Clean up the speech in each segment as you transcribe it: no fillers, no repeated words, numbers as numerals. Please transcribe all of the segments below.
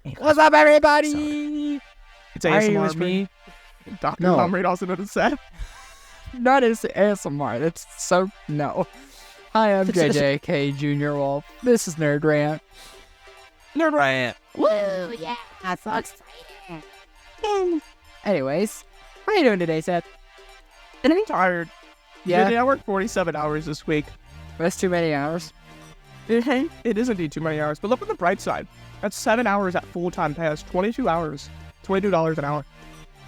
What's up, everybody? It's ASMR me. Dr. Comrade also known as Seth. Not as ASMR. That's so no. Hi, I'm JJK Junior Wolf. This is Nerd Rant. Nerd Rant. Woo! Yeah, that's so exciting. Anyways, how you doing today, Seth? I'm tired. Yeah, I worked 47 hours this week. that's too many hours. It is indeed too many hours, but look on the bright side. That's 7 hours at full-time pay. That's 22 hours. $22 an hour.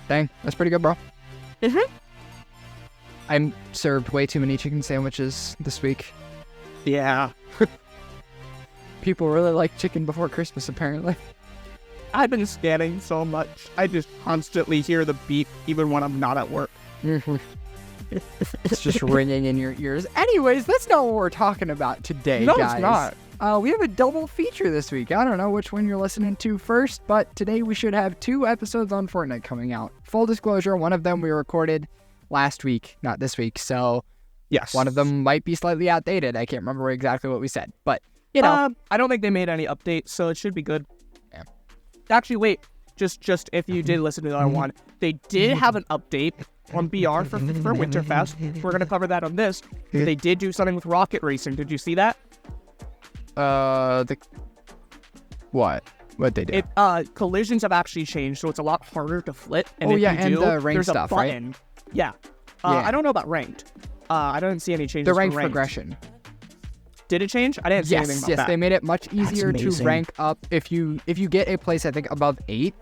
Dang, that's pretty good, bro. I served way too many chicken sandwiches this week. Yeah. People really like chicken before Christmas, apparently. I've been scanning so much. I just constantly hear the beep even when I'm not at work. It's just ringing in your ears. Anyways, that's not what we're talking about today, No, guys. it's not. We have a double feature this week. I don't know which one you're listening to first, but today we should have 2 episodes on Fortnite coming out. Full disclosure, one of them we recorded last week, not this week, so Yes. one of them might be slightly outdated. I can't remember exactly what we said, but, you know. I don't think they made any updates, so it should be good. Yeah. Actually, wait. Just if you did listen to the other one, they did have an update on BR for Winterfest. We're going to cover that on this. They did do something with rocket racing. Did you see that? What? What'd they do? Collisions have actually changed, so it's a lot harder to flip. And Oh, if yeah, you and do, the ranked there's stuff, a right? button. Yeah. Yeah. I don't know about ranked. I don't see any changes The for ranked ranked. progression. Did it change? I didn't see anything about that. They made it much easier to amazing. rank up. If you get a place, I think, above 8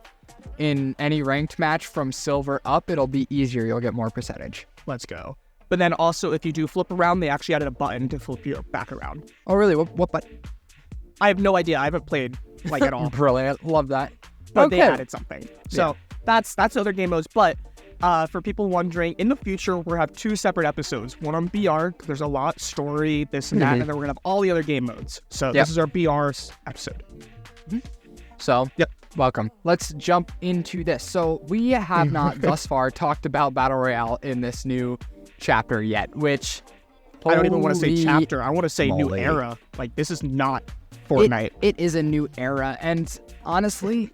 in any ranked match from silver up, it'll be easier. You'll get more percentage. Let's go. But then also, if you do flip around, they actually added a button to flip your back around. Oh, really? What button? I have no idea. I haven't played like at all. Brilliant. Love that. But Okay. they added something. So that's other game modes. But for people wondering, in the future, we'll have 2 separate episodes. One on BR, 'cause there's a lot, story, this and that, and then we're going to have all the other game modes. So this is our BR episode. So, welcome. Let's jump into this. So, we have not thus far talked about Battle Royale in this new chapter yet, which... I don't even want to say holy chapter. I want to say new moly. era. Like, this is not Fortnite. It is a new era, and honestly,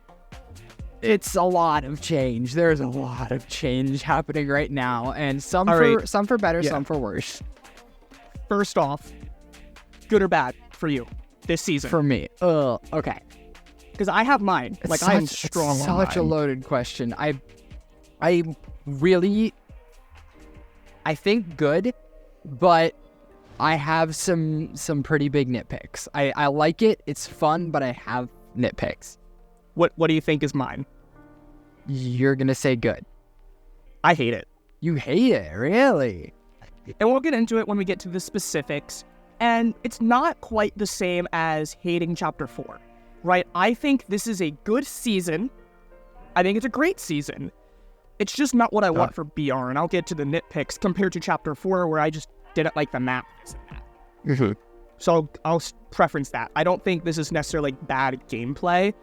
it's a lot of change. There's a lot of change happening right now, and some for better, some for worse. First off, good or bad for you this season? For me, okay. Because I have mine. Like, I am strong It's on such a mine. loaded question. I think good, but I have some pretty big nitpicks. I like it. It's fun, but I have nitpicks. What do you think is mine? You're gonna say good. I hate it. You hate it, really? And we'll get into it when we get to the specifics. And it's not quite the same as hating Chapter 4, right? I think this is a good season. I think it's a great season. It's just not what I want for BR, and I'll get to the nitpicks compared to Chapter 4, where I just didn't like the map. So I'll preference that. I don't think this is necessarily bad gameplay,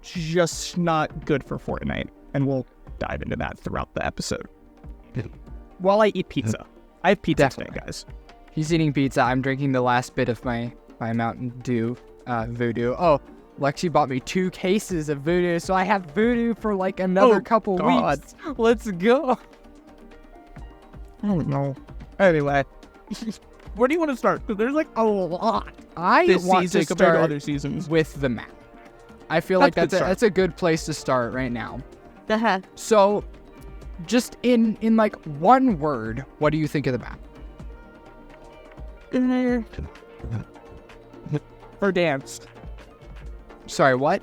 just not good for Fortnite. And we'll dive into that throughout the episode. While I eat pizza. I have pizza today, guys. He's eating pizza. I'm drinking the last bit of my Mountain Dew Voodoo. Oh, Lexi bought me 2 cases of Voodoo, so I have Voodoo for like another couple weeks. Let's go. Oh no. Anyway, where do you want to start? Because there's like a lot. I this want season to compared start to other seasons. with the map. I feel like that's a good place to start right now. So, just in like one word, what do you think of the map? Verdansk. Sorry, what?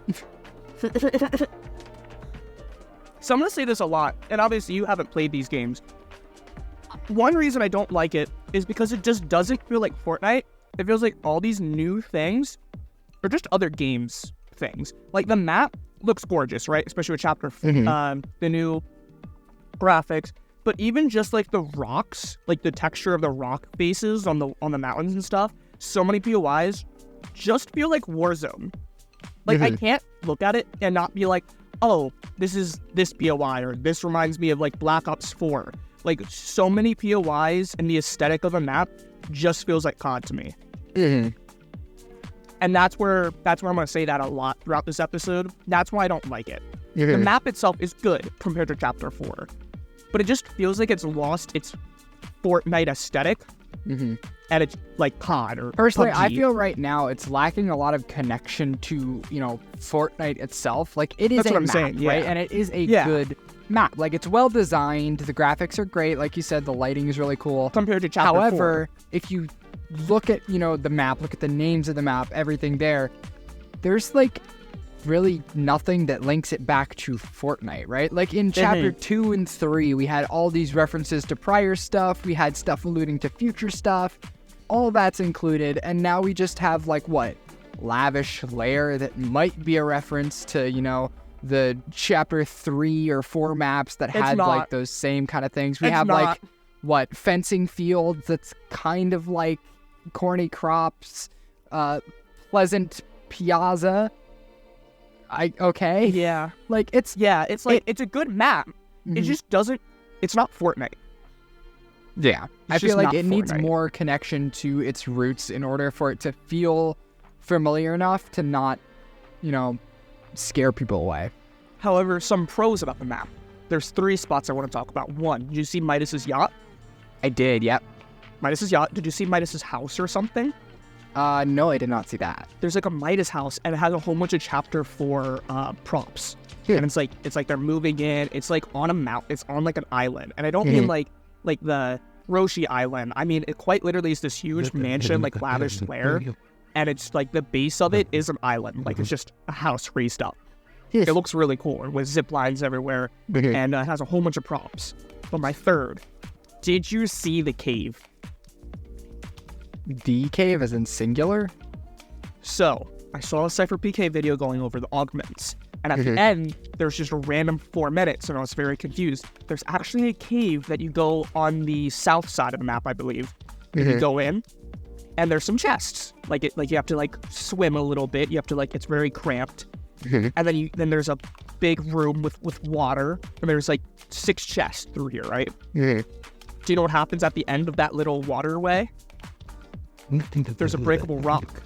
So I'm going to say this a lot, and obviously you haven't played these games. One reason I don't like it is because it just doesn't feel like Fortnite. It feels like all these new things are just other games things. Like, the map looks gorgeous, right? Especially with Chapter the new graphics. But even just like the rocks, like the texture of the rock faces on the mountains and stuff, so many POIs just feel like Warzone. Like, I can't look at it and not be like, oh, this is this POI, or this reminds me of like Black Ops 4. Like, so many POIs and the aesthetic of a map just feels like COD to me. And that's where I'm going to say that a lot throughout this episode. That's why I don't like it. The map itself is good compared to Chapter 4. But it just feels like it's lost its Fortnite aesthetic. And it's like COD or Personally, PUBG. I feel right now it's lacking a lot of connection to, Fortnite itself. Like, it is That's a what I'm map, saying, yeah. right? And it is a good map. Like, it's well designed. The graphics are great. Like you said, the lighting is really cool. Compared to Chapter 4. However, if you look at, the map, look at the names of the map, everything there's, like, really nothing that links it back to Fortnite, right? Like, in Chapter 2 and 3, we had all these references to prior stuff. We had stuff alluding to future stuff. All that's included. And now we just have, like, what? Lavish Lair that might be a reference to, the Chapter 3 or 4 maps that had, like, those same kind of things. We have, like, what? Fencing fields that's kind of like Corny Crops, Pleasant Piazza. Okay. Yeah. Like, it's a good map. It just doesn't, it's not Fortnite. Yeah. I It's feel just like not it needs Fortnite. more connection to its roots in order for it to feel familiar enough to not, scare people away. However, some pros about the map. There's 3 spots I want to talk about. 1, did you see Midas's yacht? I did, yep. Midas's yacht. Did you see Midas's house or something? No, I did not see that. There's like a Midas house, and it has a whole bunch of Chapter 4 props. And it's like they're moving in. It's like on a mount. It's on like an island, and I don't mean like the Roshi Island. I mean, it quite literally is this huge mansion, like lavish lair, and it's like the base of it is an island. Like, it's just a house raised up. Yes. It looks really cool with zip lines everywhere, and it has a whole bunch of props. But my third, did you see the cave? The cave as in singular? So, I saw a Cypher PK video going over the augments, and at the end, there's just a random 4 minutes, and I was very confused. There's actually a cave that you go on the south side of the map, I believe. You go in, and there's some chests. Like you have to like swim a little bit. You have to like, it's very cramped. And then there's a big room with water, and there's like 6 chests through here, right? Do you know what happens at the end of that little waterway? There's a breakable rock,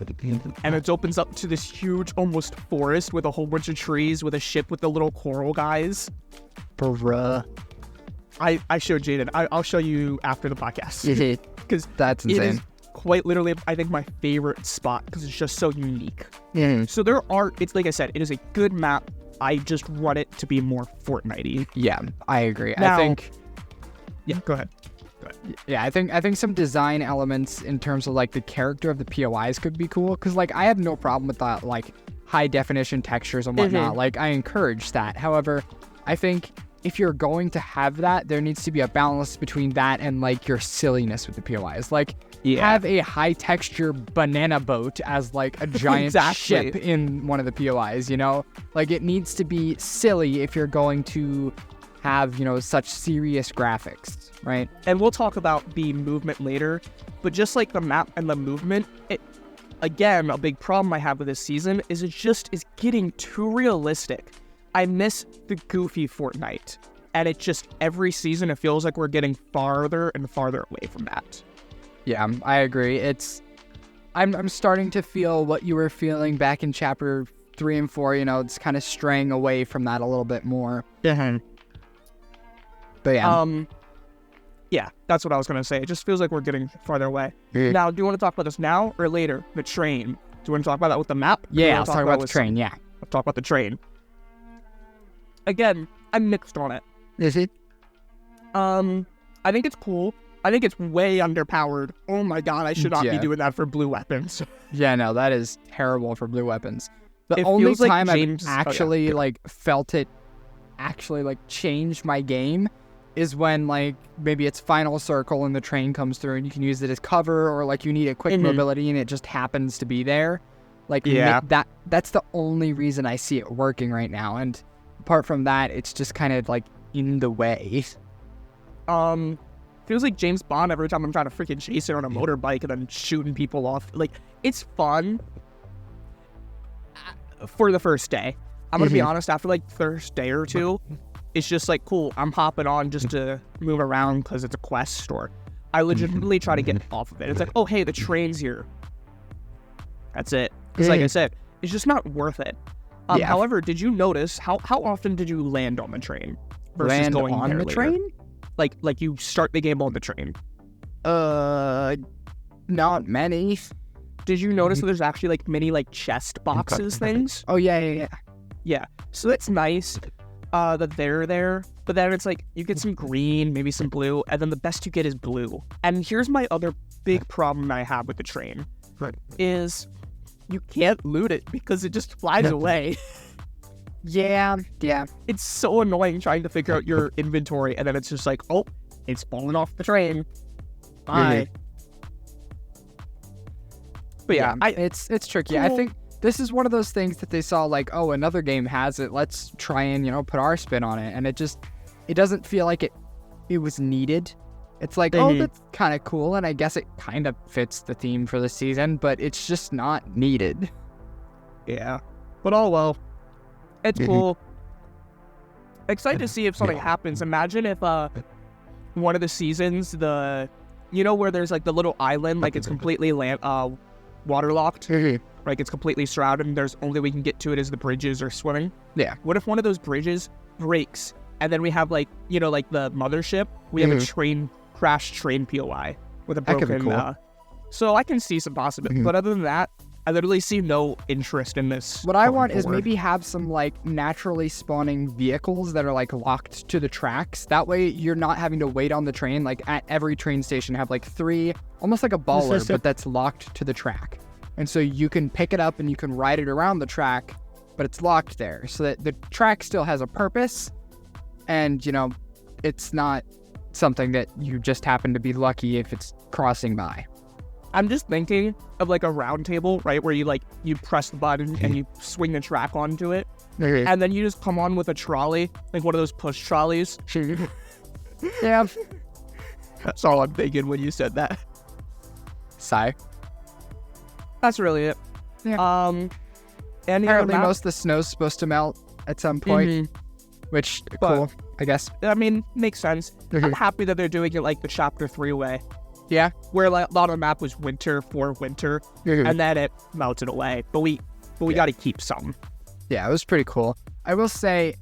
and it opens up to this huge, almost forest with a whole bunch of trees, with a ship with the little coral guys. Bruh. I showed Jaden. I'll show you after the podcast. Because that's it insane. is quite literally, I think, my favorite spot, because it's just so unique. So it's like I said, it is a good map. I just want it to be more Fortnite-y. Yeah, I agree. Now, I think... Yeah, go ahead. Yeah, I think some design elements in terms of like the character of the POIs could be cool, because like I have no problem with that, like high definition textures and whatnot. Like, I encourage that. However, I think if you're going to have that, there needs to be a balance between that and like your silliness with the POIs. Like, have a high texture banana boat as like a giant ship in one of the POIs, Like, it needs to be silly if you're going to have, such serious graphics, right? And we'll talk about the movement later, but just like the map and the movement, again, a big problem I have with this season is it just is getting too realistic. I miss the goofy Fortnite, and it just, every season, it feels like we're getting farther and farther away from that. Yeah, I agree. I'm starting to feel what you were feeling back in Chapter 3 and 4, it's kind of straying away from that a little bit more. But yeah. Yeah, that's what I was going to say. It just feels like we're getting farther away. Now, do you want to talk about this now or later? The train. Do you want to talk about that with the map? Yeah, let's talk about the train, yeah. Let's talk about the train. Again, I'm mixed on it. Is it? I think it's cool. I think it's way underpowered. Oh my god, I should not be doing that for blue weapons. Yeah, no, that is terrible for blue weapons. The It only feels like time James- I've actually felt it actually like change my game is when like maybe it's final circle and the train comes through and you can use it as cover, or like you need a quick mobility and it just happens to be there. Like, that's the only reason I see it working right now. And apart from that, it's just kind of like in the way. Feels like James Bond every time I'm trying to freaking chase it on a motorbike and then shooting people off. Like, it's fun for the first day. I'm gonna be honest, after like the first day or two, it's just like, cool, I'm hopping on just to move around because it's a quest, or I legitimately try to get off of it. It's like, oh hey, the train's here. That's it. Because like I said, it's just not worth it. Yeah. However, did you notice how often did you land on the train versus Land going on there the later? train? Like you start the game on the train. Not many. Did you notice that there's actually like mini like chest boxes things? Oh yeah. Yeah. So that's nice that they're there. But then it's like you get some green, maybe some blue, and then the best you get is blue. And here's my other big problem I have with the train is you can't loot it because it just flies away. Yeah. It's so annoying trying to figure out your inventory, and then it's just like, oh, it's falling off the train. Bye. But yeah, it's tricky. Cool. I think this is one of those things that they saw like, oh, another game has it. Let's try and, put our spin on it. And it doesn't feel like it was needed. It's like, oh, that's kind of cool. And I guess it kind of fits the theme for the season, but it's just not needed. Yeah. But oh well. It's cool. Excited to see if something happens. Imagine if one of the seasons, where there's like the little island, like it's completely waterlocked, like it's completely shrouded, and there's only way we can get to it is the bridges or swimming. Yeah. What if one of those bridges breaks, and then we have like like the mothership, we have a crashed train POI with a broken. That could be cool. So I can see some possibilities, but other than that, I literally see no interest in this. What I want is maybe have some like naturally spawning vehicles that are like locked to the tracks. That way you're not having to wait on the train. Like at every train station have like 3, almost like a baller, but that's locked to the track. And so you can pick it up and you can ride it around the track, but it's locked there so that the track still has a purpose. And, it's not something that you just happen to be lucky if it's crossing by. I'm just thinking of like a round table, right? Where you press the button and you swing the track onto it. And then you just come on with a trolley, like one of those push trolleys. Yeah. That's all I'm thinking when you said that. Sigh. That's really it. Yeah. Apparently most of the snow's supposed to melt at some point, which, cool, I guess. I mean, makes sense. I'm happy that they're doing it like the Chapter 3 way. Yeah. Where like, a lot of the map was winter for winter, and then it melted away. But we got to keep some. Yeah, it was pretty cool. I will say,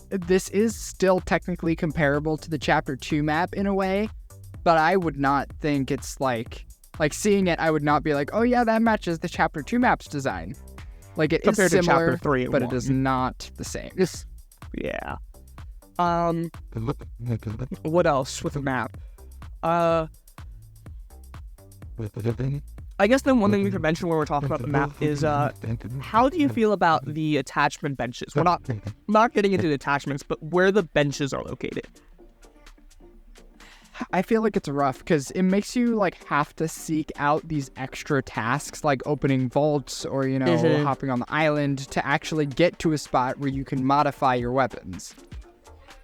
this is still technically comparable to the Chapter 2 map in a way, but I would not think it's like seeing it, I would not be like, oh yeah, that matches the Chapter 2 map's design. Like it compared is similar, to Chapter 3 but it is not the same. Yeah. What else with the map? I guess the one thing we could mention when we're talking about the map is how do you feel about the attachment benches? We're not getting into the attachments, but where the benches are located. I feel like it's rough because it makes you like have to seek out these extra tasks like opening vaults or hopping on the island to actually get to a spot where you can modify your weapons.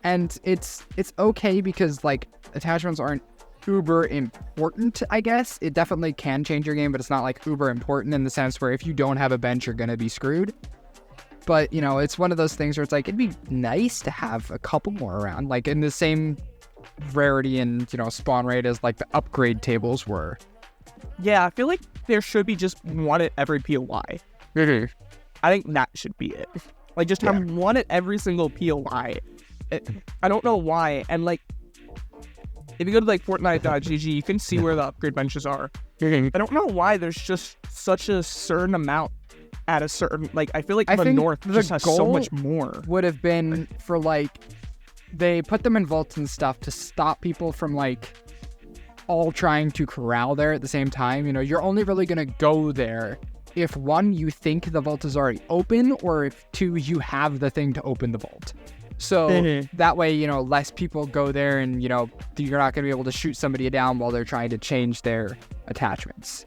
And it's okay because like attachments aren't uber important, I guess. It definitely can change your game, but it's not like uber important in the sense where if you don't have a bench, you're gonna be screwed. But it's one of those things where it's like it'd be nice to have a couple more around, like in the same rarity and spawn rate as like the upgrade tables were. Yeah, I feel like there should be just one at every POI. I think that should be it. Like just have one at every single POI. I don't know why. And like if you go to like Fortnite.gg, you can see where the upgrade benches are. I don't know why there's just such a certain amount at a certain, like I feel like the north just has so much more. Would have been for like, they put them in vaults and stuff to stop people from like all trying to corral there at the same time. You're only really going to go there if 1, you think the vault is already open, or if 2, you have the thing to open the vault. So that way, less people go there and, you're not going to be able to shoot somebody down while they're trying to change their attachments.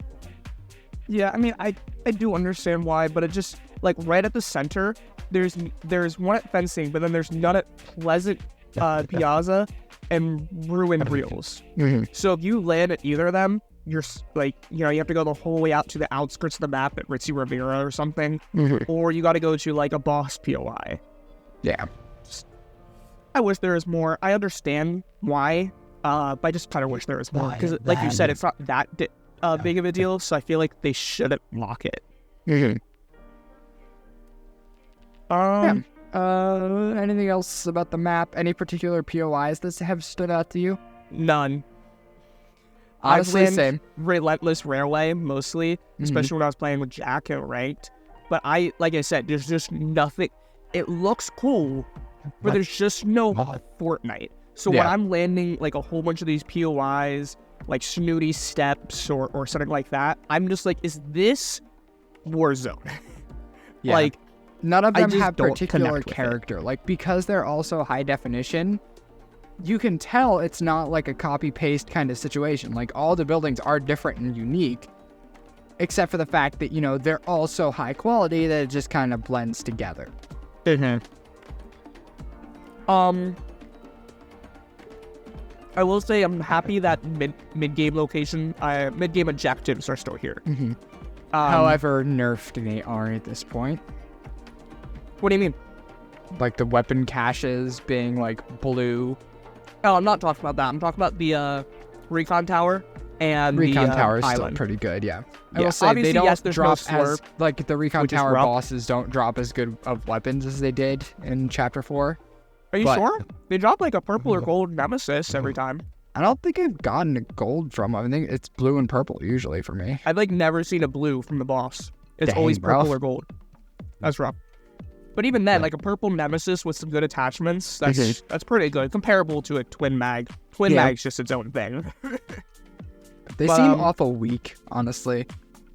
Yeah, I mean, I do understand why, but it just, like, right at the center, there's one at fencing, but then there's none at Pleasant Piazza and Ruined Reels. So if you land at either of them, you're, like, you have to go the whole way out to the outskirts of the map at Ritzy Rivera or something, or you got to go to, like, a boss POI. Yeah. I wish there was more. I understand why, but I just kind of wish there was more. Because, like you said, it's not that big of a deal, so I feel like they shouldn't lock it. Yeah. Um, Anything else about the map? Any particular POIs that have stood out to you? None. Honestly, I've same. Relentless Railway mostly, especially when I was playing with Jack and ranked. But like I said, there's just nothing. It looks cool, but there's just no Fortnite. So when I'm landing like a whole bunch of these POIs, like snooty steps or something like that, I'm just like, is this Warzone? Yeah. Like, none of I them just have don't particular connect with it. character. Like, because they're also high definition, you can tell it's not like a copy paste kind of situation. Like, all the buildings are different and unique, except for the fact that, you know, they're all so high quality that it just kind of blends together. I will say I'm happy that mid-game mid-game objectives are still here. However nerfed they are at this point. What do you mean? Like the weapon caches being like blue. Oh, I'm not talking about that. I'm talking about the recon tower and Recon the tower is still island. pretty good, yeah. I Yeah, will say they obviously, don't yes, there's no drop slurp, as like the recon which is tower rough. bosses don't drop as good of weapons as they did in chapter 4. Are you But- sure? They drop like a purple or gold nemesis every time. I don't think I've gotten a gold from them. I think it's blue and purple usually for me. I've like never seen a blue from the boss. It's Dang, always purple bro. or gold. That's rough. But even then, like a purple nemesis with some good attachments, that's pretty good. Comparable to a twin mag. Twin mag's just its own thing. They But, seem awful weak, honestly.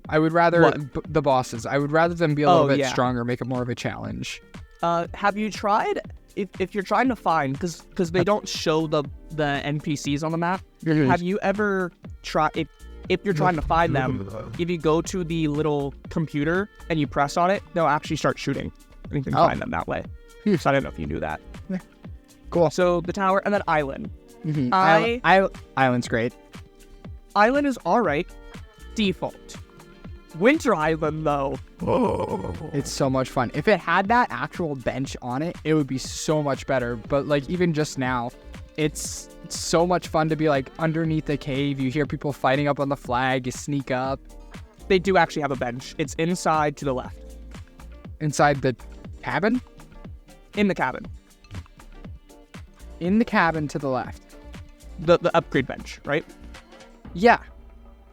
I would rather What? the bosses. I would rather them be a little bit yeah. stronger, make it more of a challenge. Have you tried, if you're trying to find, because they don't show the NPCs on the map, have you ever tried, if you're trying to find them, if you go to the little computer and you press on it, they'll actually start shooting. And you can find them that way. So I don't know if you knew that. Cool. So the tower and then island. Island's great. Island is alright. Default. Winter Island, though. It's so much fun. If it had that actual bench on it, it would be so much better. But like even just now, it's so much fun to be like underneath the cave. You hear people fighting up on the flag. You sneak up They do actually have a bench. It's inside to the left. inside the cabin. In the cabin. In the cabin to the left. The upgrade bench, right? Yeah,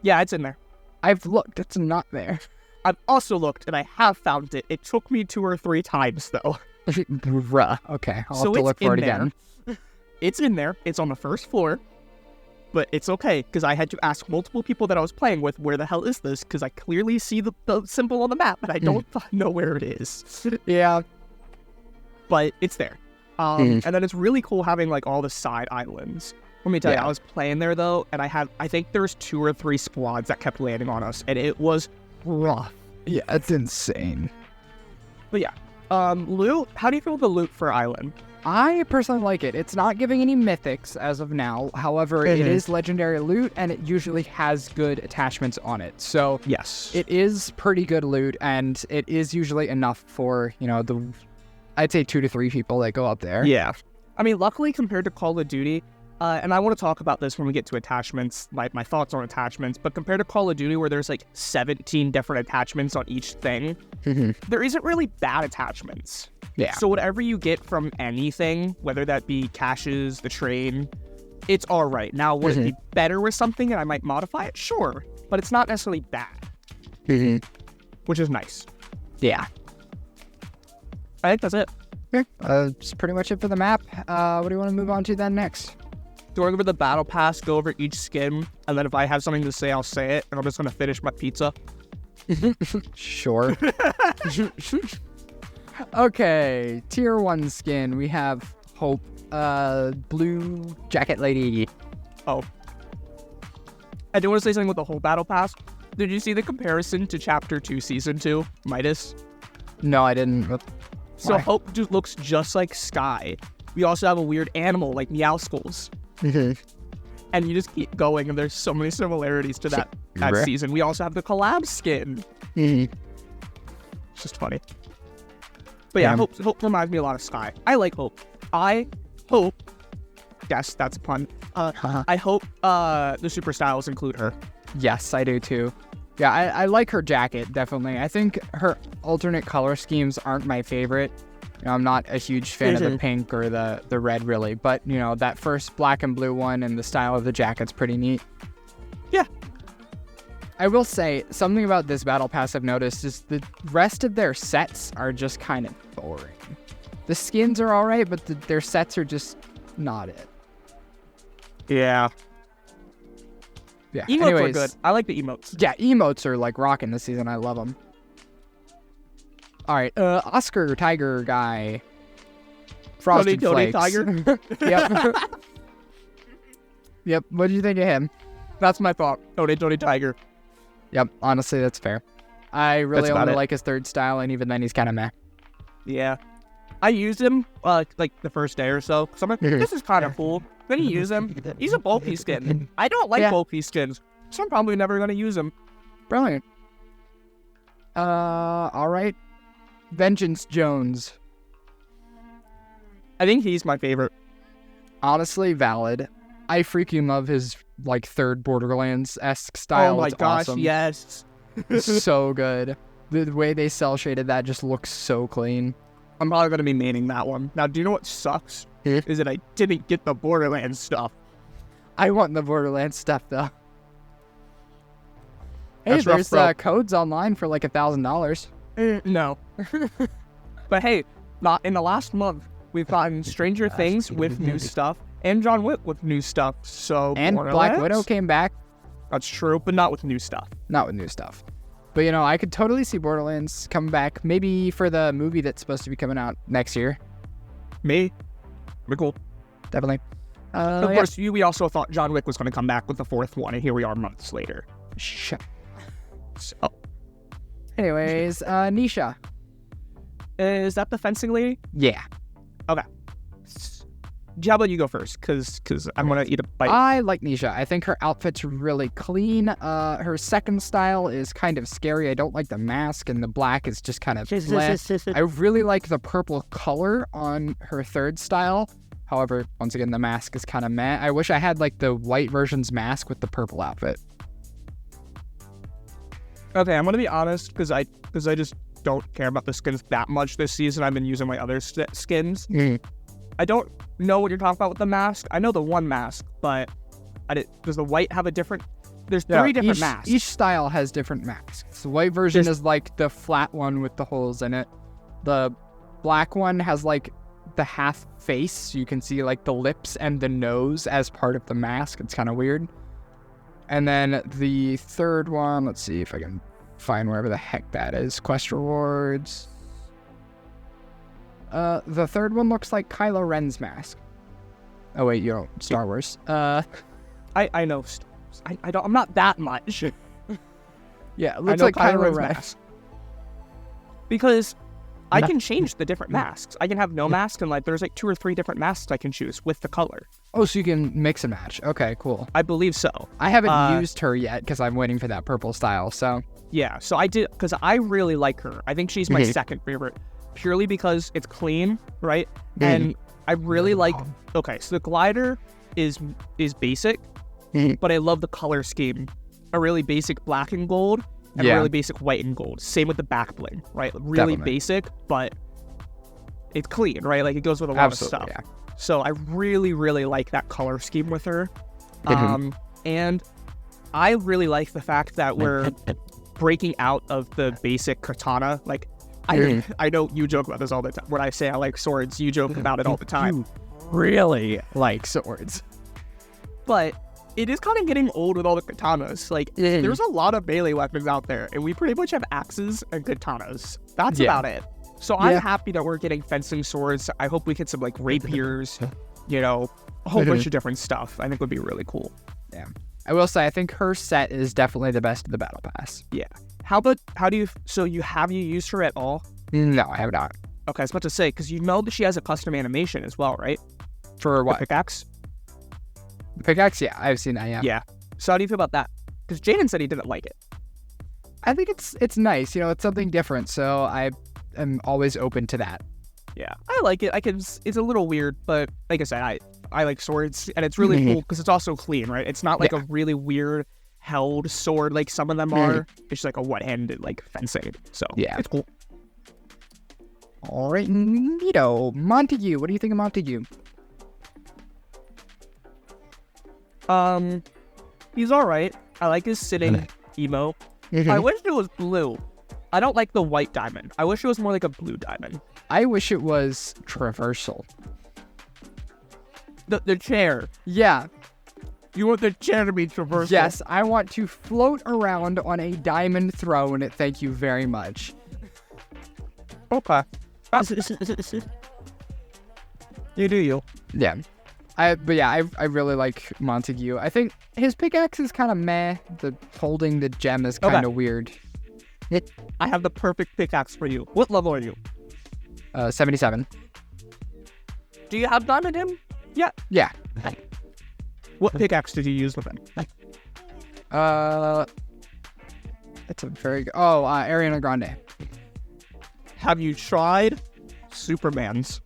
Yeah, it's in there. I've looked. It's not there. I've also looked, and I have found it. It took me 2 or 3 times, though. Bruh. Okay, I'll So have to it's look for it in there. again. It's in there. It's on the first floor. But it's okay, because I had to ask multiple people that I was playing with, where the hell is this? Because I clearly see the symbol on the map, and I don't know where it is. Yeah. But it's there. And then it's really cool having, like, all the side islands. Let me tell you, I was playing there, though, and I think there's 2 or 3 squads that kept landing on us, and it was rough. Yeah, it's insane. But yeah. Loot, how do you feel with the loot for Island? I personally like it. It's not giving any mythics as of now. However, it is legendary loot, and it usually has good attachments on it. So Yes. it is pretty good loot, and it is usually enough for, you know, I'd say 2 to 3 people that go up there. Yeah. I mean, luckily compared to Call of Duty, and I want to talk about this when we get to attachments, like my thoughts on attachments, but compared to Call of Duty where there's like 17 different attachments on each thing, there isn't really bad attachments. Yeah. So whatever you get from anything, whether that be caches, the train, it's all right. Now, would it be better with something and I might modify it? Sure. But it's not necessarily bad, which is nice. Yeah. I think that's it. Okay. That's pretty much it for the map. What do you want to move on to then next? Going over the battle pass, go over each skin, and then if I have something to say, I'll say it, and I'm just going to finish my pizza. Sure. Okay, tier 1 skin. We have Hope, blue jacket lady. Oh. I do want to say something with the whole battle pass. Did you see the comparison to Chapter 2, Season 2, Midas? No, I didn't. So Why? Hope just looks just like Sky. We also have a weird animal like Meowskulls. And you just keep going, and there's so many similarities to that season. We also have the collab skin. It's just funny. But yeah, Hope reminds me a lot of Sky. I like Hope. I hope, yes, that's a pun. I hope the super styles include her. Yes, I do too. Yeah, I like her jacket, definitely. I think her alternate color schemes aren't my favorite. You know, I'm not a huge fan of the pink or the red, really. But, you know, that first black and blue one and the style of the jacket's pretty neat. Yeah. I will say, something about this battle pass I've noticed is the rest of their sets are just kind of boring. The skins are alright, but their sets are just not it. Yeah. Yeah. Emotes Anyways, are good. I like the emotes. Yeah, emotes are like rocking this season. I love them. All right, Oscar Tiger guy. Frosted Tony Flakes. Tiger. Yep. Yep. What do you think of him? That's my thought. Tony Tiger. Yep. Honestly, that's fair. I really That's about only it. like his third style, and even then, he's kind of meh. Yeah. I used him like the first day or so. So I'm like, this is kind of cool. Then you use him. He's a bulky skin. I don't like bulky skins, so I'm probably never gonna use him. Brilliant. All right. Vengeance Jones. I think he's my favorite. Honestly, valid. I freaking love his like third Borderlands-esque style. Oh my It's gosh, awesome. yes. So good. The way they cell shaded that just looks so clean. I'm probably gonna be maining that one. Now, do you know what sucks? Is that I didn't get the Borderlands stuff. I want the Borderlands stuff though. Hey, That's rough, there's bro. codes online for like $1,000. No. But hey, not in the last month, we've gotten Stranger Things with new stuff and John Wick with new stuff. So And Black Borderlands? Widow came back. That's true, but not with new stuff. Not with new stuff. But you know, I could totally see Borderlands coming back. Maybe for the movie that's supposed to be coming out next year. Me? We're cool. Definitely. Of course, we also thought John Wick was going to come back with the fourth one, and here we are months later. Shut. So, Anyways, Nisha. is that the fencing lady? Yeah. Okay. How about you go first? Because I'm going to eat a bite. I like Nisha. I think her outfit's really clean. Her second style is kind of scary. I don't like the mask, and the black is just kind of bleh. I really like the purple color on her third style. However, once again, the mask is kind of meh. I wish I had like the white version's mask with the purple outfit. Okay, I'm going to be honest, because I just don't care about the skins that much this season. I've been using my other skins. I don't know what you're talking about with the mask. I know the one mask, but does the white have a different... There's three different masks. Each style has different masks. The white version is like the flat one with the holes in it. The black one has like the half face, so you can see like the lips and the nose as part of the mask. It's kind of weird. And then the third one, let's see if I can find wherever the heck that is. Quest rewards. The third one looks like Kylo Ren's mask. Oh wait, you don't Star Wars. I know. I'm not that much. Yeah, it looks like Kylo Ren's Ren. mask. Because I can change the different masks. I can have no mask, and like there's like 2 or 3 different masks I can choose with the color. Oh, so you can mix and match. Okay, cool. I believe so. I haven't used her yet because I'm waiting for that purple style, so... Yeah, so I did, because I really like her. I think she's my second favorite, purely because it's clean, right? And I really like... Okay, so the glider is basic, but I love the color scheme. A really basic black and gold, and a really basic white and gold. Same with the back bling, right? Really basic, but it's clean, right? Like it goes with a lot of stuff. Yeah. So I really, really like that color scheme with her. And I really like the fact that we're breaking out of the basic katana. Like, I know you joke about this all the time. When I say I like swords, you joke about it all the time. You really like swords. But it is kind of getting old with all the katanas. Like, there's a lot of melee weapons out there, and we pretty much have axes and katanas. That's about it. So I'm happy that we're getting fencing swords. I hope we get some, like, rapiers, you know, a whole bunch of different stuff. I think would be really cool. Yeah. I will say, I think her set is definitely the best of the Battle Pass. Yeah. So have you used her at all? No, I have not. Okay, I was about to say, because you know that she has a custom animation as well, right? For what? The pickaxe? The pickaxe? Yeah, I've seen that, yeah. Yeah. So how do you feel about that? Because Jaden said he didn't like it. I think it's nice. You know, it's something different, so I am always open to that. Yeah, I like it. It's a little weird, but like I said, I like swords, and it's really cool because it's also clean, right? It's not like a really weird held sword like some of them are. It's just like a one-handed like fencing. So Yeah. it's cool. All right, neato. Montague, what do you think of Montague? He's all right. I like his sitting emo. I wish it was blue. I don't like the white diamond. I wish it was more like a blue diamond. I wish it was traversal. The chair. Yeah. You want the chair to be traversal? Yes, I want to float around on a diamond throne. Thank you very much. Okay. You do you. Yeah. I really like Montague. I think his pickaxe is kind of meh. The holding the gem is kind of weird. I have the perfect pickaxe for you. What level are you? 77. Do you have diamond him? Yeah. Yeah. What pickaxe did you use with him? That's a very good... Oh, Ariana Grande. Have you tried Superman's?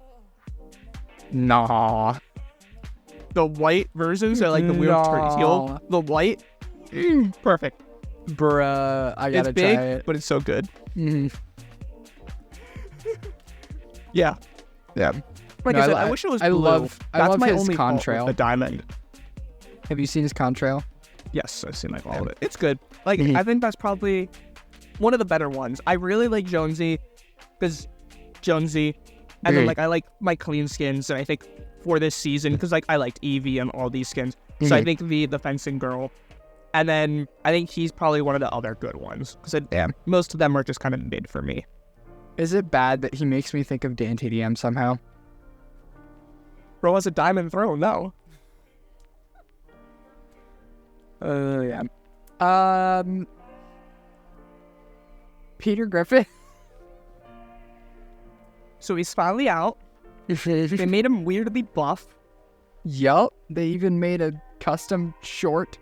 Nah. The white versions are like the weird teal. The white, perfect. Bruh, I gotta it's big, try it. but it's so good. Mm-hmm. Yeah. Yeah. Like I said, I wish it was blue. I love my his only fault with contrail. the diamond. Have you seen his contrail? Yes, I've seen like all of it. It's good. Like I think that's probably one of the better ones. I really like Jonesy because Jonesy, and then like I like my clean skins, and I think for this season because like I liked Eevee and all these skins, so I think the fencing girl, and then I think he's probably one of the other good ones because most of them are just kind of mid for me. Is it bad that he makes me think of Dan TDM somehow? Bro has a diamond throne, no. Yeah. Peter Griffin. So he's finally out. They made him weirdly buff. Yup. They even made a custom short.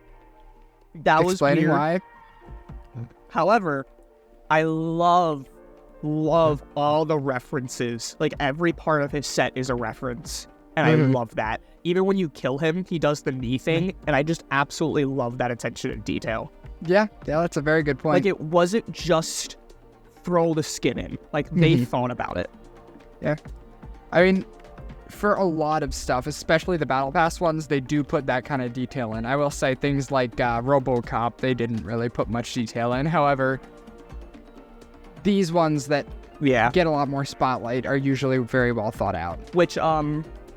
That was explaining weird. why. However, I love all the references. Like every part of his set is a reference. And I love that. Even when you kill him, he does the knee thing. And I just absolutely love that attention to detail. Yeah, that's a very good point. Like it wasn't just throw the skin in. Like they thought about it. Yeah. I mean, for a lot of stuff, especially the Battle Pass ones, they do put that kind of detail in. I will say things like RoboCop, they didn't really put much detail in. However, these ones that get a lot more spotlight are usually very well thought out. Which,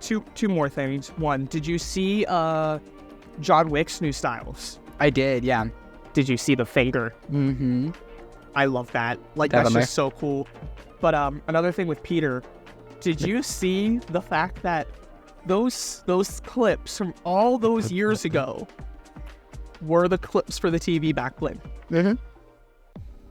two more things. One, did you see John Wick's new styles? I did, yeah. Did you see the finger? Mm-hmm. I love that. Like, Definitely. that's just so cool. But another thing with Peter, did you see the fact that those clips from all those years ago were the clips for the TV backbling? Mm-hmm.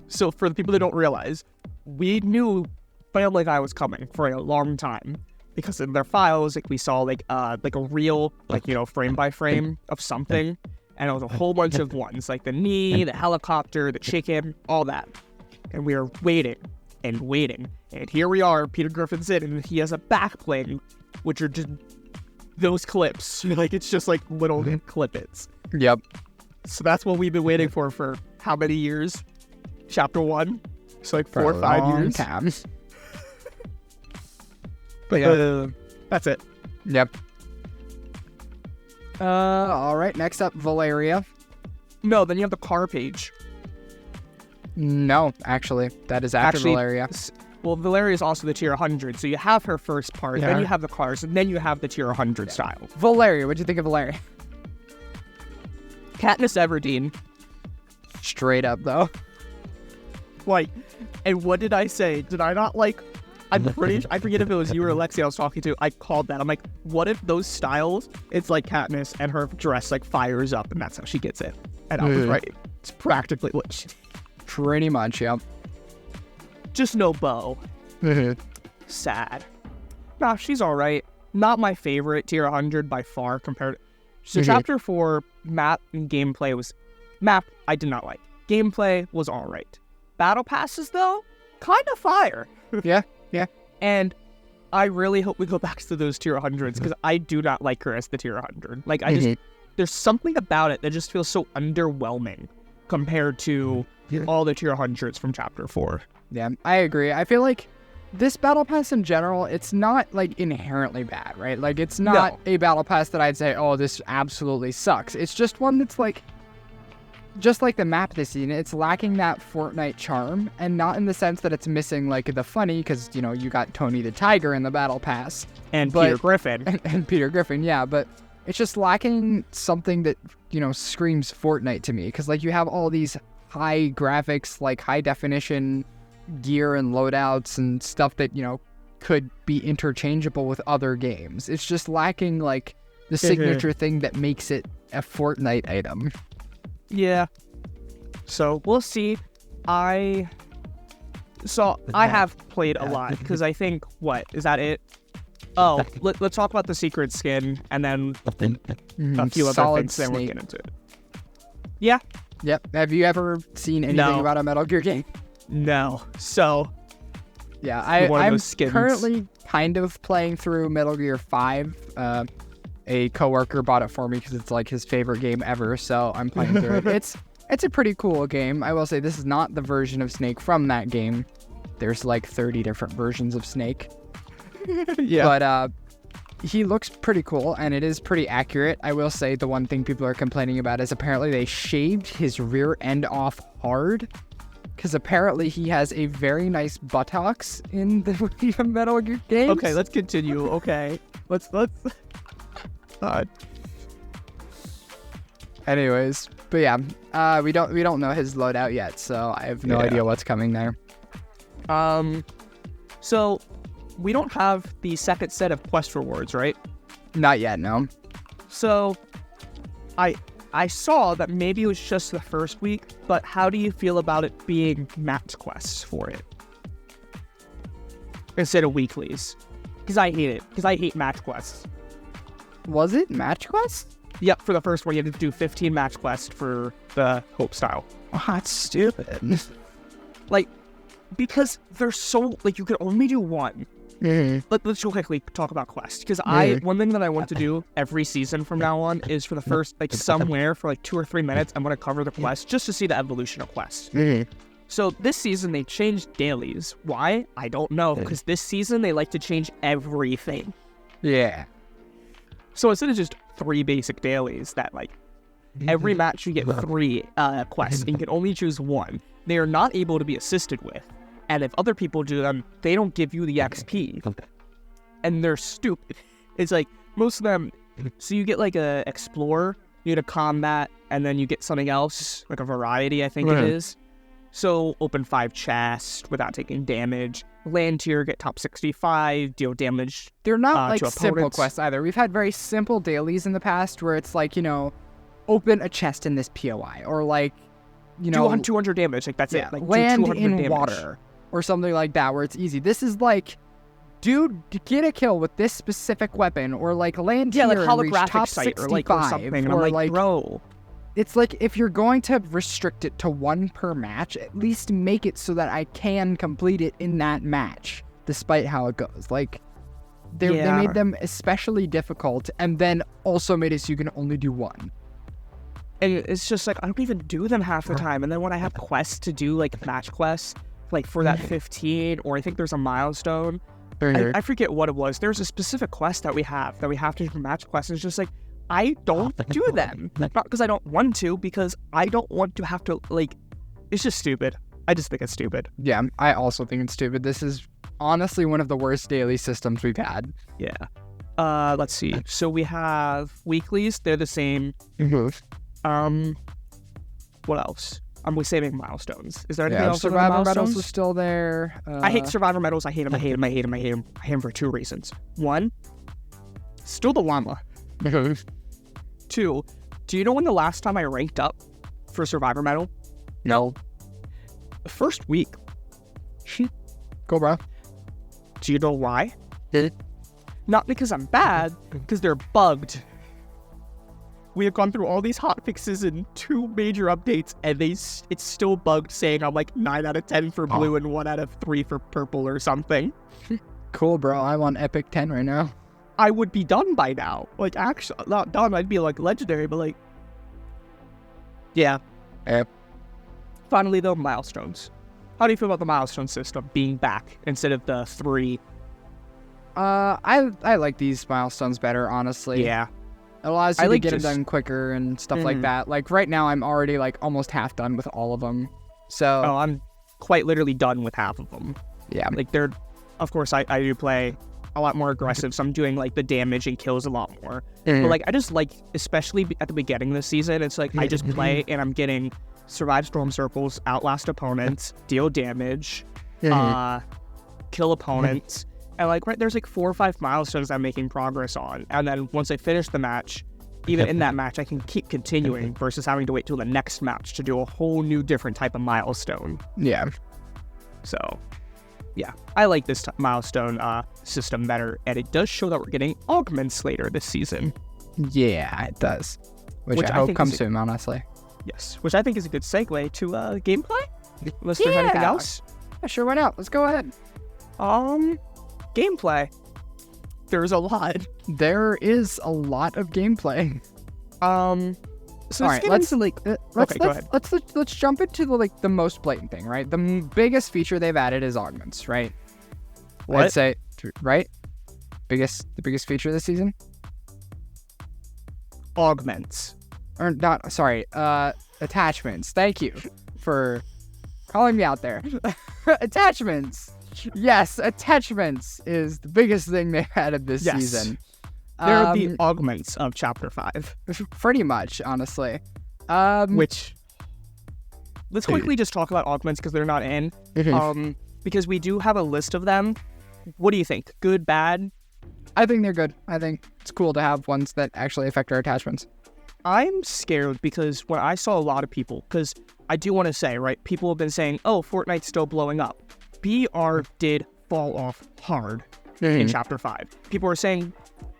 So for the people that don't realize, we knew Family Guy was coming for a long time because in their files, like we saw like a real, like, you know, frame by frame of something, and it was a whole bunch of ones, like the knee, the helicopter, the chicken, all that, and we were waiting and waiting, and here we are. Peter Griffin's in, and he has a back bling, which are just those clips. Like it's just like little clippets. Yep. So that's what we've been waiting for how many years? Chapter 1, so like 4 or 5 years. Time. But yeah, that's it. Yep. All right. Next up, Valeria. No, then you have the car page. No, actually, that is after Valeria. Well, Valeria is also the tier 100, so you have her first part, then you have the cars, and then you have the tier 100 style. Valeria, what'd you think of Valeria? Katniss Everdeen. Straight up, though. Like, and what did I say? Did I not like? I'm pretty sure, I forget if it was you or Alexi I was talking to. I called that. I'm like, what if those styles, it's like Katniss and her dress like fires up and that's how she gets it. And I was right. It's practically what she... Pretty much, yep. Just no bow. Sad. Nah, she's alright. Not my favorite tier 100 by far compared. So chapter 4, map and gameplay was... Map, I did not like. Gameplay was alright. Battle passes, though, kind of fire. Yeah. And I really hope we go back to those tier 100s because I do not like her as the tier 100. Like, I just... there's something about it that just feels so underwhelming compared to all the tier 100s from Chapter 4. Yeah, I agree. I feel like this battle pass in general, it's not like inherently bad, right? Like it's not a battle pass that I'd say, oh, this absolutely sucks. It's just one that's like, just like the map this season, it's lacking that Fortnite charm, and not in the sense that it's missing like the funny, because you know you got Tony the Tiger in the battle pass Peter Griffin and Peter Griffin, yeah, but it's just lacking something that, you know, screams Fortnite to me, because like you have all these high graphics, like high definition gear and loadouts and stuff that, you know, could be interchangeable with other games. It's just lacking like the signature thing that makes it a Fortnite item. Yeah. So we'll see. I have played a lot because I think, what is that it? Oh, let's talk about the secret skin and then a few other things. Then we'll get into it. Yeah. Yep. Have you ever seen anything about a Metal Gear game? No. So. Yeah, I'm currently kind of playing through Metal Gear 5. A coworker bought it for me because it's like his favorite game ever, so I'm playing through it. It's a pretty cool game. I will say this is not the version of Snake from that game. There's like 30 different versions of Snake. Yeah. But he looks pretty cool, and it is pretty accurate. I will say the one thing people are complaining about is apparently they shaved his rear end off hard, because apparently he has a very nice buttocks in the Metal Gear games. Okay, let's continue. Okay. Let's Anyways, but yeah, we don't know his loadout yet, so I have no idea what's coming there. So we don't have the second set of quest rewards, right? Not yet, no. So I saw that maybe it was just the first week, but how do you feel about it being match quests for it instead of weeklies? Because I hate it. Because I hate match quests. Was it match quest? Yep, for the first one, you had to do 15 match quests for the Hope style. Oh, that's stupid. Like, because they're so, like, you can only do one. Mm-hmm. Let's quickly talk about quests. Because one thing that I want to do every season from now on is for the first, like, somewhere for, like, 2 or 3 minutes, I'm going to cover the quest just to see the evolution of quests. Mm-hmm. So this season, they changed dailies. Why? I don't know. Because this season, they like to change everything. Yeah. So instead of just 3 basic dailies that, like, every match you get 3 quests, and you can only choose 1. They are not able to be assisted with. And if other people do them, they don't give you the XP. And they're stupid. It's like, most of them, so you get, like, a Explorer, you get a Combat, and then you get something else, like a Variety, I think it is. So, open 5 chests without taking damage. Land tier, get top 65, deal damage. They're not like to simple opponents. quests either. We've had very simple dailies in the past where it's like, you know, open a chest in this POI, or like, you know, do 200 damage. Like, that's it. Like, land do 200 in damage. water or something like that, where it's easy. This is like, dude, get a kill with this specific weapon, or like land here like and reach holographic top sight 65, or something. And I'm like, bro. It's like, if you're going to restrict it to 1 per match, at least make it so that I can complete it in that match, despite how it goes. Like, they made them especially difficult, and then also made it so you can only do 1. And it's just like, I don't even do them half the time. And then when I have quests to do, like match quests, like for that 15, or I think there's a milestone, I forget what it was. There's a specific quest that we have to do for match quests. And it's just like, I don't do them. Not because I don't want to, because I don't want to have to, like, it's just stupid. I just think it's stupid. Yeah, I also think it's stupid. This is honestly one of the worst daily systems we've had. Yeah. Let's see. So we have weeklies. They're the same. What else? We saving milestones. Is there anything else? Survivor medals are still there. I hate survivor medals. I hate them for 2 reasons. 1, still the llama. 2, do you know when the last time I ranked up for survivor medal? No. The first week. Go, bro. Do you know why? Not because I'm bad, because they're bugged. We have gone through all these hotfixes and 2 major updates, and it's still bugged, saying I'm like 9 out of 10 for blue and 1 out of 3 for purple or something. Cool, bro. I'm on Epic 10 right now. I would be done by now. Like, actually, not done. I'd be like legendary, but like, yeah. Finally, though, milestones. How do you feel about the milestone system being back instead of the 3? I like these milestones better, honestly. Yeah. It allows you to get them done quicker and stuff like that. Like, right now, I'm already, like, almost half done with all of them. So... Oh, I'm quite literally done with half of them. Yeah. Like, they're... Of course, I do play a lot more aggressive, so I'm doing, like, the damage and kills a lot more. But, like, I just like, especially at the beginning of the season, it's like, I just play and I'm getting survive storm circles, outlast opponents, deal damage, kill opponents, and, like, there's, like, 4 or 5 milestones I'm making progress on. And then once I finish the match, even in that match, I can keep continuing versus having to wait till the next match to do a whole new different type of milestone. Yeah. So... yeah, I like this milestone system better, and it does show that we're getting augments later this season. Yeah, it does. Which I hope comes soon, honestly. Yes, which I think is a good segue to gameplay. Unless there's anything else. Yeah, sure, why not? Let's go ahead. Gameplay. There's a lot. There is a lot of gameplay. So all right, let's jump into the most blatant thing, right? The biggest feature they've added is augments, right? What? I'd say, right? The biggest feature this season? Augments. Or not, sorry, attachments. Thank you for calling me out there. Attachments. Yes, attachments is the biggest thing they've added this season. They're the augments of Chapter 5. Pretty much, honestly. Which, let's quickly just talk about augments because they're not in. Because we do have a list of them. What do you think? Good, bad? I think they're good. I think it's cool to have ones that actually affect our attachments. I'm scared because when I saw a lot of people, because I do want to say, right, people have been saying, oh, Fortnite's still blowing up. BR did fall off hard in Chapter 5. People are saying,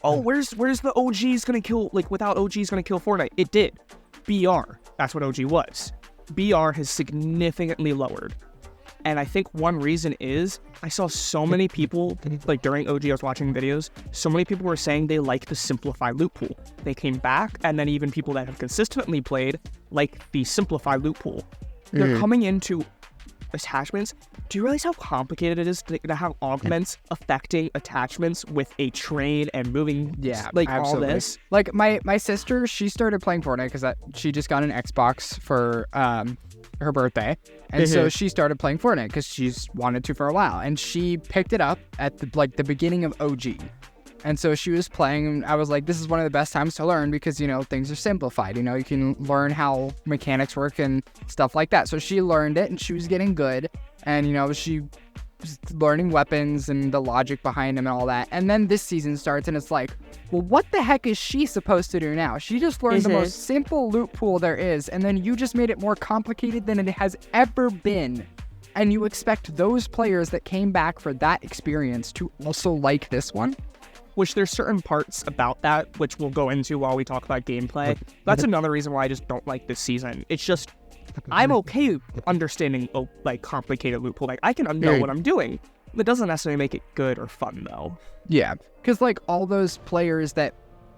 oh, where's the OG's gonna kill, like, without OG's gonna kill Fortnite? It did. BR, that's what OG was. BR has significantly lowered. And I think one reason is, I saw so many people, like during OG I was watching videos, so many people were saying they like the simplified loot pool. They came back, and then even people that have consistently played like the simplified loot pool. They're coming into attachments. Do you realize how complicated it is to have augments affecting attachments with a train and moving, like, absolutely. All this? Like, my sister, she started playing Fortnite because she just got an Xbox for her birthday, and so she started playing Fortnite because she's wanted to for a while, and she picked it up at the beginning of OG. And so she was playing, and I was like, this is one of the best times to learn because, you know, things are simplified. You know, you can learn how mechanics work and stuff like that. So she learned it, and she was getting good. And, you know, she was learning weapons and the logic behind them and all that. And then this season starts, and it's like, well, what the heck is she supposed to do now? She just learned the most simple loot pool there is, and then you just made it more complicated than it has ever been. And you expect those players that came back for that experience to also like this one? Which there's certain parts about that, which we'll go into while we talk about gameplay. That's another reason why I just don't like this season. It's just, I'm okay understanding, like, complicated loot pool. Like, I can know what I'm doing. It doesn't necessarily make it good or fun, though. Yeah, because, like, all those players that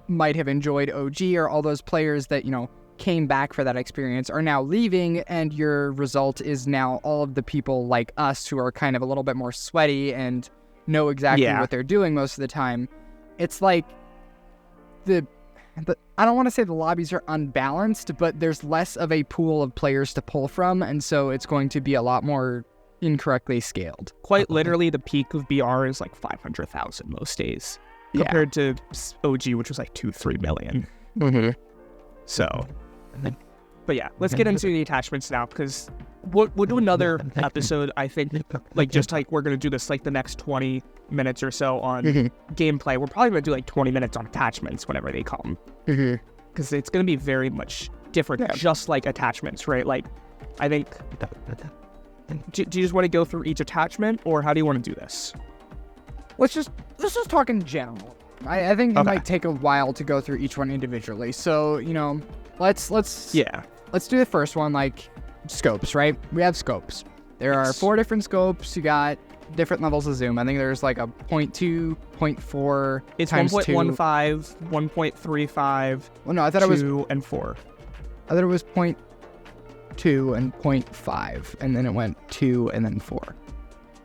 might have enjoyed OG or all those players that, you know, came back for that experience are now leaving, and your result is now all of the people like us who are kind of a little bit more sweaty and know exactly what they're doing most of the time. It's like I don't want to say the lobbies are unbalanced, but there's less of a pool of players to pull from, and so it's going to be a lot more incorrectly scaled. Quite literally, the peak of BR is like 500,000 most days, compared to OG, which was like 2-3 million. So, but yeah, let's get into the attachments now, because we'll do another episode, I think, like, just like we're going to do this like the next 20 minutes or so on gameplay. We're probably going to do like 20 minutes on attachments whenever they come. Because it's going to be very much different, just like attachments, right? Like, I think, do you just want to go through each attachment, or how do you want to do this? Let's just talk in general. I think it might take a while to go through each one individually. So, you know, let's do the first one, like scopes, right? We have scopes. There are 4 different scopes. You got different levels of zoom. I think there's like a 0.2, 0.4 It's times 1.15, 2. 1.35, Well, no, I thought it was 2, and 4. I thought it was 0.2 and 0.5, and then it went 2 and then 4.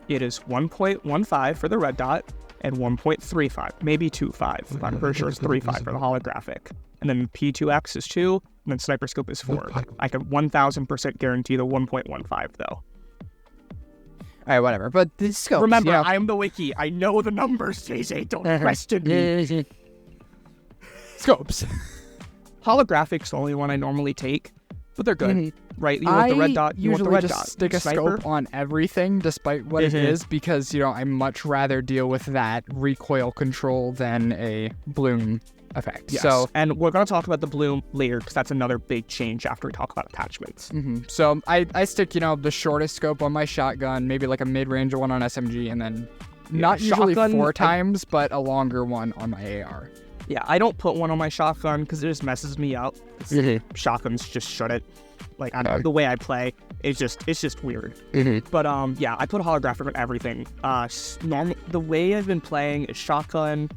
It is 1.15 for the red dot and 1.35, maybe 2.5. I'm pretty sure it's 3.5 for the holographic. And then P2X is 2, and then sniper scope is 4. I can 1,000% guarantee the 1.15 though. All right, whatever. But the scopes, Remember, you know, I'm the wiki. I know the numbers, JJ. Don't question me. Scopes. Holographic's the only one I normally take, but they're good, right? You want the red dot, you want the usually red just dot. stick a Sniper? scope on everything, despite what it is, because, you know, I much rather deal with that recoil control than a bloom effect. Yes. So, and we're going to talk about the bloom later, because that's another big change after we talk about attachments. so I stick, you know, the shortest scope on my shotgun, maybe like a mid-range one on SMG, and then not usually shotgun, 4 times, but a longer one on my AR. Yeah, I don't put one on my shotgun because it just messes me up. Shotguns just shouldn't. Like, I don't know, the way I play, it's just weird. But yeah, I put a holographic on everything. The way I've been playing is shotgun,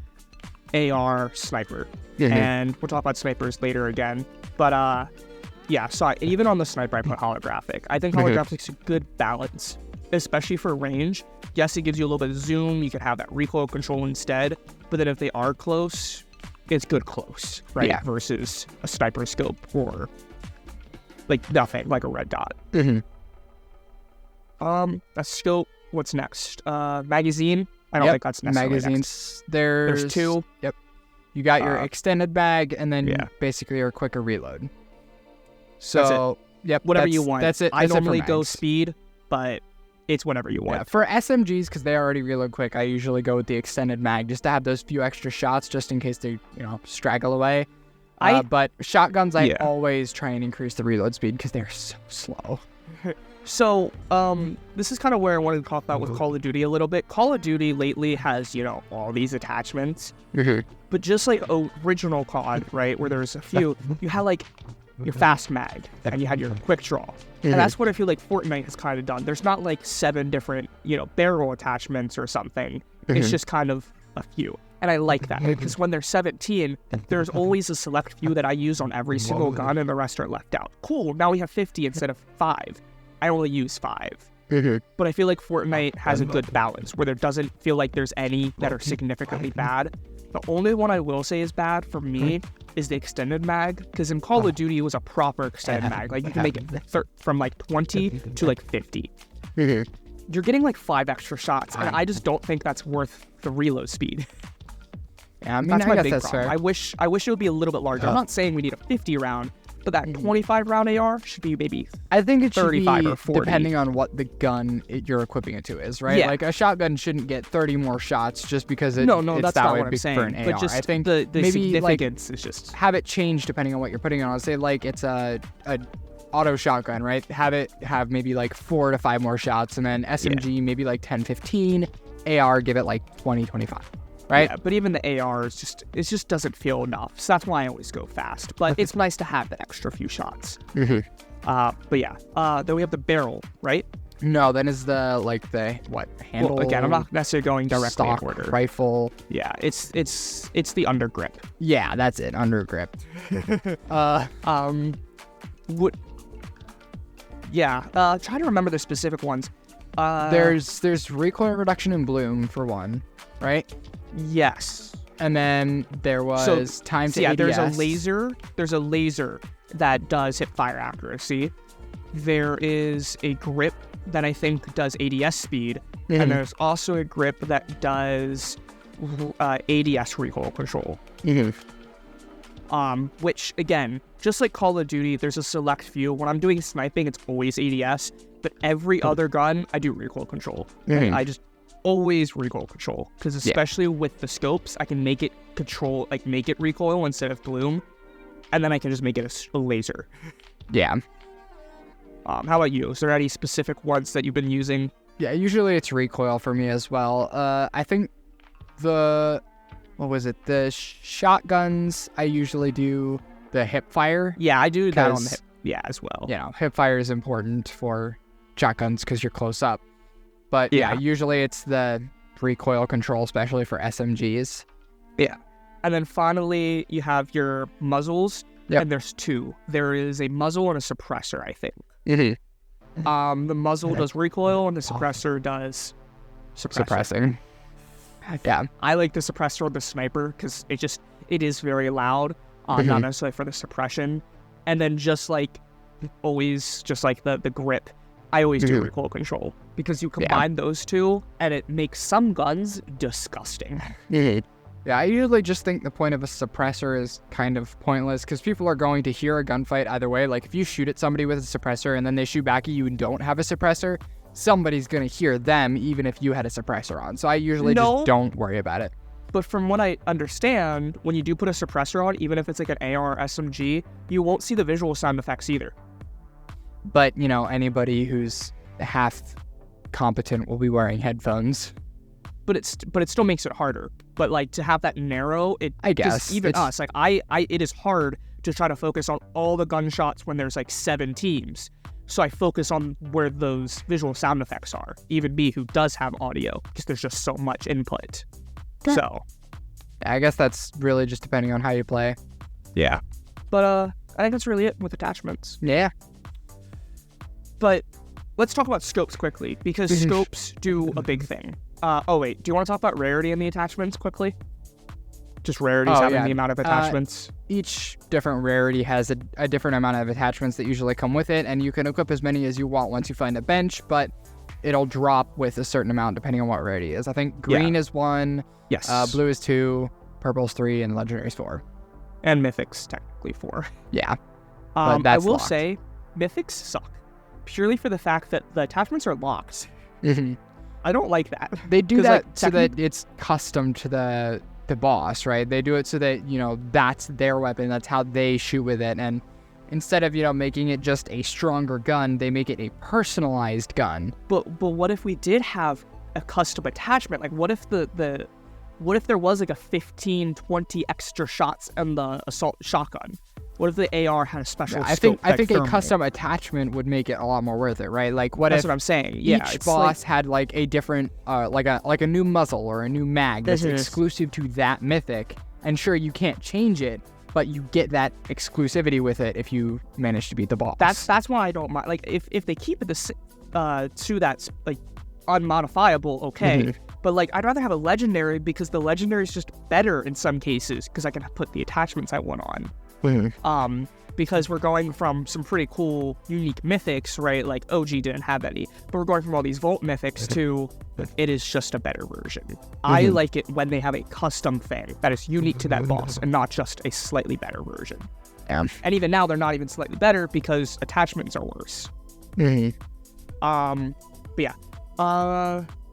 AR, sniper, and we'll talk about snipers later again. But yeah, so even on the sniper, I put holographic. I think holographic's a good balance, especially for range. Yes, it gives you a little bit of zoom. You could have that recoil control instead. But then if they are close, it's good close, right? Yeah. Versus a sniper scope or like nothing, like a red dot. A scope. What's next? Magazine. I don't think that's necessarily magazines. next. There's 2. Yep. You got your extended mag, and then yeah. basically your quicker reload. So, yep, whatever you want. That's it. I That's it for normally go mags. speed, but it's whatever you want. Yeah, for SMGs, because they already reload quick, I usually go with the extended mag just to have those few extra shots, just in case they, you know, straggle away. But shotguns, I always try and increase the reload speed because they're so slow. So, this is kind of where I wanted to talk about with Call of Duty a little bit. Call of Duty lately has, you know, all these attachments. But just like original COD, right, where there's a few, you had like your fast mag, and you had your quick draw. And that's what I feel like Fortnite has kind of done. There's not like 7 different, you know, barrel attachments or something. It's just kind of a few. And I like that, because when there's 17, there's always a select few that I use on every single gun, and the rest are left out. Cool, now we have 50 instead of 5. I only use 5. But I feel like Fortnite has a good balance, where there doesn't feel like there's any that are significantly bad. The only one I will say is bad for me is the extended mag, because in Call of Duty it was a proper extended mag. Like, you can make it from like 20 to like 50. You're getting like 5 extra shots, and I just don't think that's worth the reload speed. Yeah, I mean, that's I my guess big that's problem. fair. I wish it would be a little bit larger. I'm not saying we need a 50 round, but that 25 round AR should be maybe I think it should 35 be or 40. depending on what the gun you're equipping it to is, right? Yeah. Like, a shotgun shouldn't get 30 more shots just because it's that's that not way what I'm saying. for an AR. But just I think the maybe like significance is just have it change depending on what you're putting on. Say like it's a auto shotgun, right? Have maybe like 4 to 5 more shots, and then SMG maybe like 10, 15. AR give it like 20, 25. Right? Yeah, but even the AR is just doesn't feel enough. So that's why I always go fast. But it's nice to have the extra few shots. But yeah, then we have the barrel, right? No, then is the handle? Well, again, I'm not necessarily going directly stock in order. Rifle. Yeah, it's the undergrip. Yeah, that's it. Undergrip. Try to remember the specific ones. There's recoil reduction and bloom for one, right? Yes. And then there was time to ADS. There's a laser that does hip fire accuracy. There is a grip that I think does ADS speed, and there's also a grip that does ADS recoil control. Which again, just like Call of Duty, there's a select few. When I'm doing sniping, it's always ADS, but every other gun, I do recoil control. And I just always recoil control, because especially with the scopes, I can make it make it recoil instead of bloom, and then I can just make it a laser. Yeah. How about you? Is there any specific ones that you've been using? Yeah, usually it's recoil for me as well. I think the shotguns, I usually do the hip fire. Yeah, I do that on the hip. Yeah, as well. You know, hip fire is important for shotguns because you're close up. But yeah, usually it's the recoil control, especially for SMGs. Yeah. And then finally, you have your muzzles, and there's two. There is a muzzle and a suppressor, I think. The muzzle does recoil, and the suppressor does suppressing. Yeah. I like the suppressor on the sniper because it is very loud, not necessarily for the suppression. And then just like always, just like the grip, I always do recoil control because you combine those two, and it makes some guns disgusting. Yeah, I usually just think the point of a suppressor is kind of pointless because people are going to hear a gunfight either way. Like, if you shoot at somebody with a suppressor and then they shoot back at you and don't have a suppressor, somebody's going to hear them even if you had a suppressor on. So I usually just don't worry about it. But from what I understand, when you do put a suppressor on, even if it's like an AR or SMG, you won't see the visual sound effects either. But, you know, anybody who's half competent will be wearing headphones. But it still makes it harder. But like to have that narrow, I guess even us, like it is hard to try to focus on all the gunshots when there's like 7 teams. So I focus on where those visual sound effects are. Even me, who does have audio, because there's just so much input. So I guess that's really just depending on how you play. Yeah. But I think that's really it with attachments. Yeah. But let's talk about scopes quickly, because scopes do a big thing. Oh wait, do you want to talk about rarity in the attachments quickly? Just rarities having the amount of attachments. Each different rarity has a different amount of attachments that usually come with it, and you can equip as many as you want once you find a bench, but it'll drop with a certain amount depending on what rarity is. I think green is 1, blue is 2, purple is 3, and legendary is 4. And mythics technically 4. Yeah. But that's I will locked. say mythics suck purely for the fact that the attachments are locked. I don't like that. They do that so that it's custom to the boss, right? They do it so that, you know, that's their weapon, that's how they shoot with it, and instead of, you know, making it just a stronger gun, they make it a personalized gun. But what if we did have a custom attachment? Like, what if what if there was like a 15, 20 extra shots in the assault shotgun? What if the AR had a special scope? I think a custom attachment would make it a lot more worth it, right? Like, that's what I'm saying. Yeah, each boss had like a different, like a new muzzle or a new mag that's exclusive to that mythic. And sure, you can't change it, but you get that exclusivity with it if you manage to beat the boss. That's why I don't mind. Like, if they keep it to that's like unmodifiable, okay. But like, I'd rather have a legendary because the legendary is just better in some cases because I can put the attachments I want on. Because we're going from some pretty cool, unique mythics, right? Like, OG didn't have any. But we're going from all these Vault mythics to it is just a better version. I like it when they have a custom thing that is unique to that boss and not just a slightly better version. And even now, they're not even slightly better because attachments are worse. But yeah.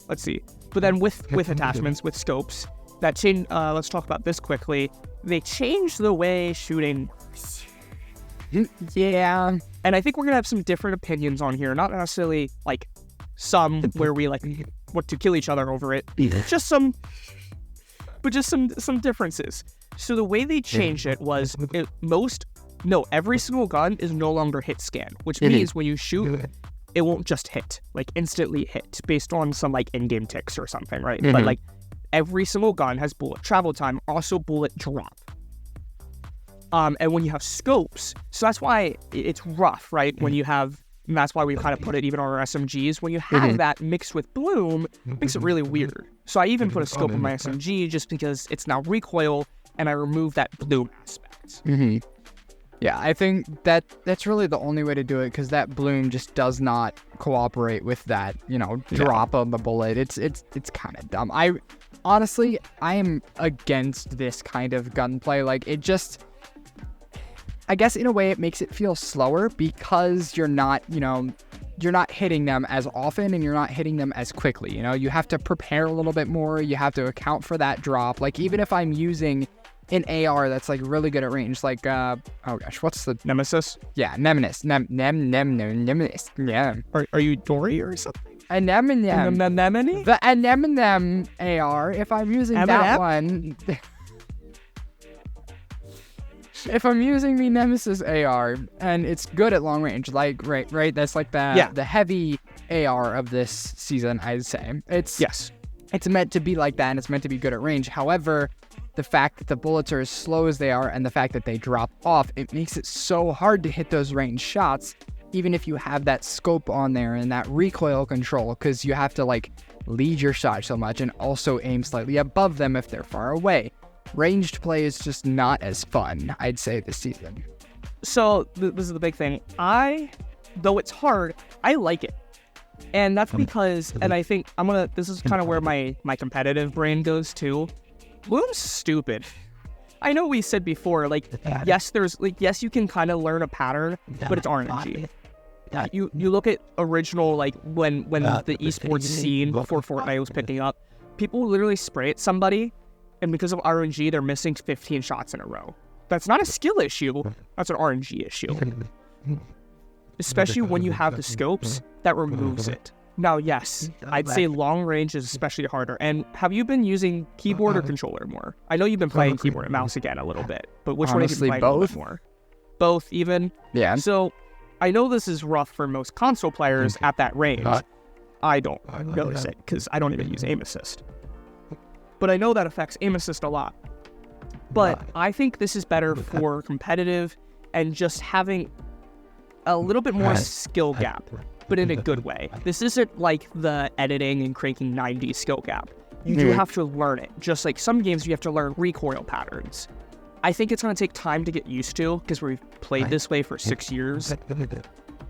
Let's see. But then with attachments, with scopes, that change. Let's talk about this quickly. They changed the way shooting works. Yeah. And I think we're gonna have some different opinions on here. Not necessarily like some where we like want to kill each other over it. Just some differences. So the way they changed it was every single gun is no longer hit scan, which means when you shoot, it won't just hit, like instantly hit based on some like in-game ticks or something, right? But like every single gun has bullet travel time, also bullet drop. And when you have scopes, so that's why it's rough, right? When you have, and that's why we kind of put it even on our SMGs. When you have that mixed with bloom, it makes it really weird. So I even put a scope on my SMG just because it's now recoil, and I remove that bloom aspect. Yeah, I think that's really the only way to do it because that bloom just does not cooperate with that, you know, drop on the bullet. It's kind of dumb. I am against this kind of gunplay. Like, it just, I guess in a way it makes it feel slower because you're not hitting them as often and you're not hitting them as quickly. You know, you have to prepare a little bit more. You have to account for that drop. Like, even if I'm using an AR that's like really good at range, like oh gosh, what's the Nemesis? Yeah, Nemesis. Nemesis. Yeah. Are you Dory or something? Anemone. The Anemone AR. If I'm using that one, if I'm using the Nemesis AR and it's good at long range, like right, that's like the heavy AR of this season, I'd say. It's meant to be like that, and it's meant to be good at range. However, the fact that the bullets are as slow as they are and the fact that they drop off, it makes it so hard to hit those range shots, even if you have that scope on there and that recoil control, because you have to like lead your shot so much and also aim slightly above them if they're far away. Ranged play is just not as fun, I'd say, this season. So this is the big thing. Though it's hard, I like it. And that's because, and I think this is kind of where my competitive brain goes too. Bloom's stupid. I know we said before, like, yes, you can kind of learn a pattern, but it's RNG. You look at original, like, when the esports scene before Fortnite was picking up, people literally spray at somebody, and because of RNG, they're missing 15 shots in a row. That's not a skill issue, that's an RNG issue. Especially when you have the scopes, that removes it. Now, yes, I'd say long range is especially harder. And have you been using keyboard or controller more? I know you've been playing keyboard and mouse again a little bit, but which one have you been playing a little bit more? Both, even? Yeah. So, I know this is rough for most console players at that range. I don't notice it, because I don't even use aim assist. But I know that affects aim assist a lot. But I think this is better for competitive and just having a little bit more skill gap, but in a good way. This isn't like the editing and cranking 90 skill gap. You do have to learn it. Just like some games, you have to learn recoil patterns. I think it's going to take time to get used to, because we've played this way for 6 years.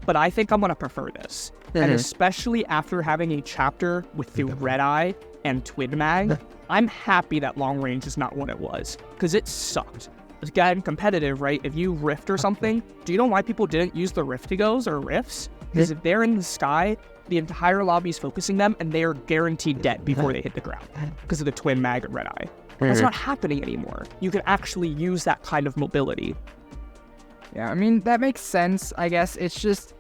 But I think I'm going to prefer this. And especially after having a chapter with the red eye and twin mag, I'm happy that long range is not what it was, because it sucked. Again, competitive, right? If you rift or something, do you know why people didn't use the riftigos or rifts? Because if they're in the sky, the entire lobby is focusing them, and they are guaranteed dead before they hit the ground because of the twin mag and red eye. That's not happening anymore. You can actually use that kind of mobility. Yeah, I mean, that makes sense, I guess. It's just,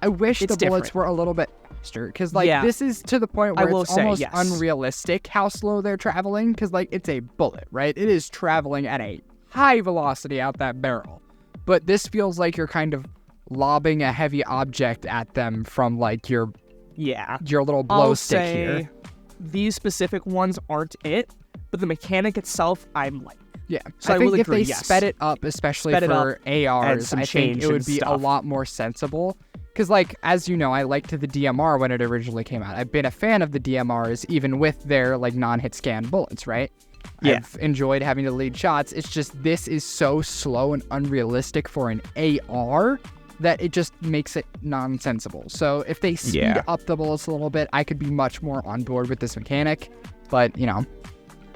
I wish the bullets were a little bit faster, because, like, this is to the point where it's almost unrealistic how slow they're traveling, because, like, it's a bullet, right? It is traveling at a high velocity out that barrel. But this feels like you're kind of lobbing a heavy object at them from, like, your little blow stick here. These specific ones aren't it, but the mechanic itself, I'm like. Yeah, so I think if they sped it up, especially for ARs, I think it would be a lot more sensible. Because, like, as you know, I liked the DMR when it originally came out. I've been a fan of the DMRs, even with their, like, non-hit scan bullets, right? Yeah. I've enjoyed having to lead shots. It's just this is so slow and unrealistic for an AR that it just makes it nonsensible. So if they speed up the bullets a little bit, I could be much more on board with this mechanic. But, you know,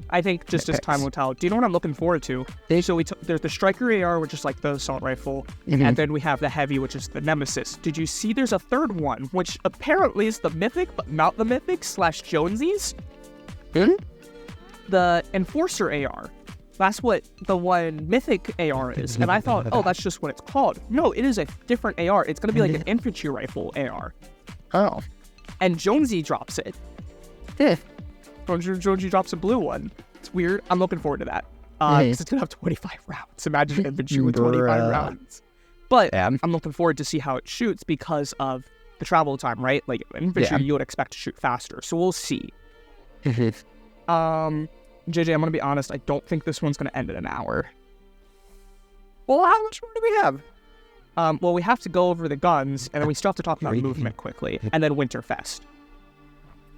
I think just as time will tell. Do you know what I'm looking forward to? So there's the Striker AR, which is like the assault rifle, and then we have the Heavy, which is the Nemesis. Did you see there's a third one, which apparently is the Mythic, but not the Mythic / Jonesy's? The Enforcer AR. That's what the one Mythic AR is. And I thought, oh, that's just what it's called. No, it is a different AR. It's going to be like an infantry rifle AR. Oh. And Jonesy drops it. Jonesy drops a blue one. It's weird. I'm looking forward to that. Because it's going to have 25 rounds. Imagine infantry with 25 rounds. But I'm looking forward to see how it shoots because of the travel time, right? Like, infantry, you would expect to shoot faster. So we'll see. JJ, I'm going to be honest. I don't think this one's going to end in an hour. Well, how much more do we have? Well, we have to go over the guns, and then we still have to talk about movement quickly, and then Winterfest.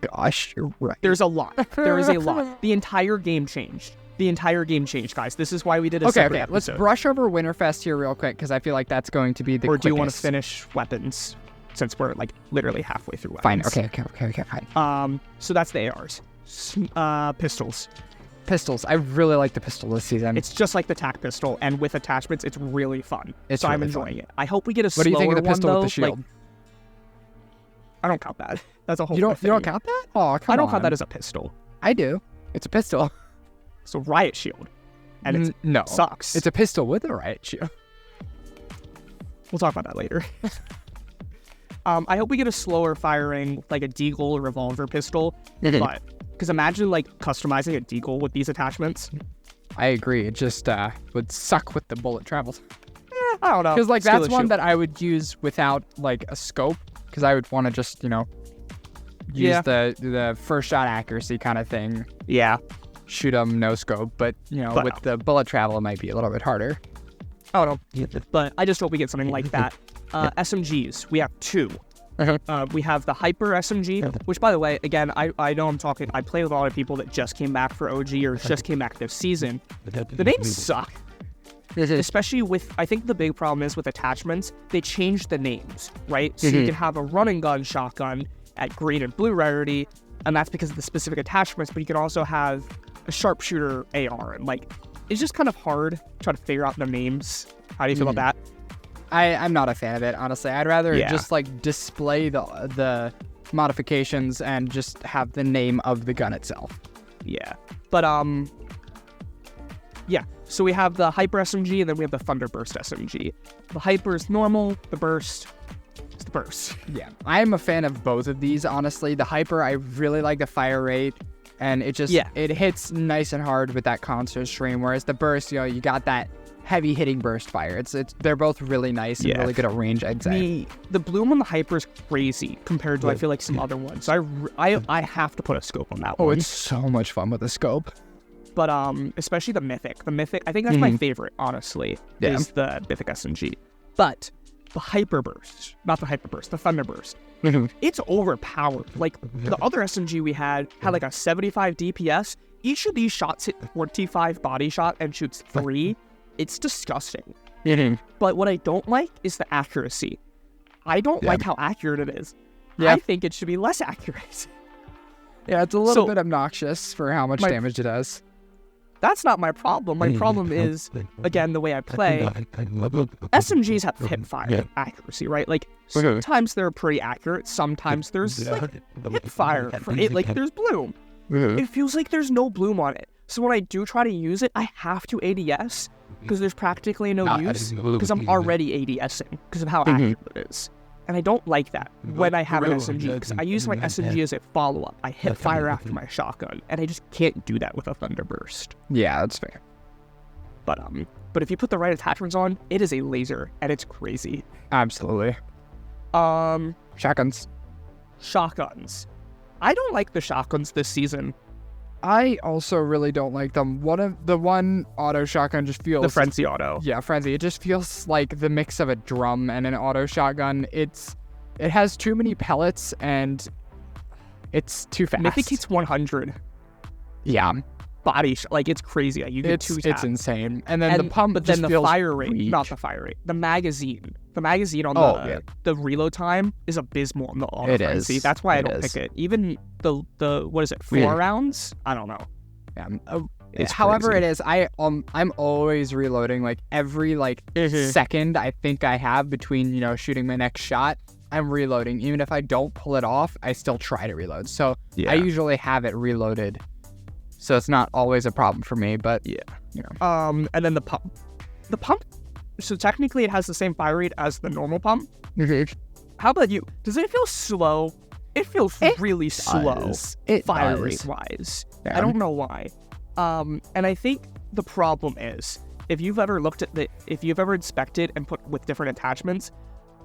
Gosh, you're right. There's a lot. There is a lot. The entire game changed. Guys. This is why we did a separate episode. Let's brush over Winterfest here real quick, because I feel like that's going to be the quickest. Or do you want to finish weapons, since we're, like, literally halfway through weapons? Fine, okay, fine. So that's the ARs. Pistols. I really like the pistol this season. It's just like the TAC pistol, and with attachments, it's really fun. So I'm enjoying it. I hope we get a slower one, What do you think of the pistol with the shield? Like, I don't count that. That's a whole You don't count that? Oh, come on. I don't count that as a pistol. I do. It's a pistol. It's a riot shield. And it sucks. It's a pistol with a riot shield. We'll talk about that later. I hope we get a slower firing, like a deagle revolver pistol. But because imagine like customizing a deagle with these attachments. I agree. It just would suck with the bullet travels. I don't know. Because like that's one that I would use without like a scope, because I would want to just, you know, use the first shot accuracy kind of thing. Yeah. Shoot them no scope, but with the bullet travel, it might be a little bit harder. I don't know, but I just hope we get something like that. SMGs, we have 2. We have the Hyper SMG, which, by the way, again, I know I play with a lot of people that just came back for OG or just came back this season. The names suck. Especially with, I think the big problem is with attachments, they changed the names, right? So you can have a running gun shotgun at green and blue rarity, and that's because of the specific attachments, but you can also have a sharpshooter AR, and it's just kind of hard to try to figure out the names. How do you feel about that? I'm not a fan of it, honestly. I'd rather just display the modifications and just have the name of the gun itself. Yeah. But yeah. So we have the Hyper SMG and then we have the Thunderburst SMG. The Hyper is normal, the Burst is the Burst. Yeah. I am a fan of both of these, honestly. The Hyper, I really like the fire rate, and it just it hits nice and hard with that constant stream, whereas the Burst, you got that heavy hitting burst fire. They're both really nice and really good at range, I'd say. The bloom on the Hyper is crazy compared to I feel like some other ones. I have to put a scope on that one. Oh, it's so much fun with a scope. But especially the Mythic. The Mythic, I think that's my favorite, honestly, is the Mythic SMG. But the Hyper Burst, not the Hyper Burst, the Thunderburst, it's overpowered. The other SMG we had a 75 DPS. Each of these shots hit 45 body shot and shoots 3. It's disgusting. But what I don't like is the accuracy. I don't like how accurate it is. I think it should be less accurate. Yeah, it's a little bit obnoxious for how much damage it does. That's not my problem. My problem is, again, the way I play. SMGs have hip fire accuracy, right? Sometimes they're pretty accurate. Sometimes there's hip fire. There's bloom. It feels like there's no bloom on it. So when I do try to use it, I have to ADS because there's practically no use because I'm already ADSing because of how accurate it is. And I don't like that when I have an SMG because I use my SMG as a follow-up. I hip fire after my shotgun, and I just can't do that with a Thunderburst. Yeah, that's fair. But if you put the right attachments on, it is a laser, and it's crazy. Absolutely. Shotguns. I don't like the shotguns this season. I also really don't like them. One auto shotgun just feels... The Frenzy auto. Yeah, Frenzy. It just feels like the mix of a drum and an auto shotgun. It has too many pellets, and it's too fast. Mythic hits 100. Yeah. Body shot. It's crazy. You get 2 taps. It's insane. And then the pump but just then the fire rate, not the fire rate. The magazine. The magazine on the reload time is abysmal on the auto Frenzy. That's why I don't pick it. Even the what is it, 4 rounds? I don't know. Yeah. However it is, I'm always reloading. Every second I think I have between shooting my next shot, I'm reloading. Even if I don't pull it off, I still try to reload. So I usually have it reloaded. So it's not always a problem for me, but and then the pump. The pump, so technically it has the same fire rate as the normal pump. How about you? Does it feel slow? It feels really slow. Fire rate wise. I don't know why. And I think the problem is if you've ever inspected and put with different attachments,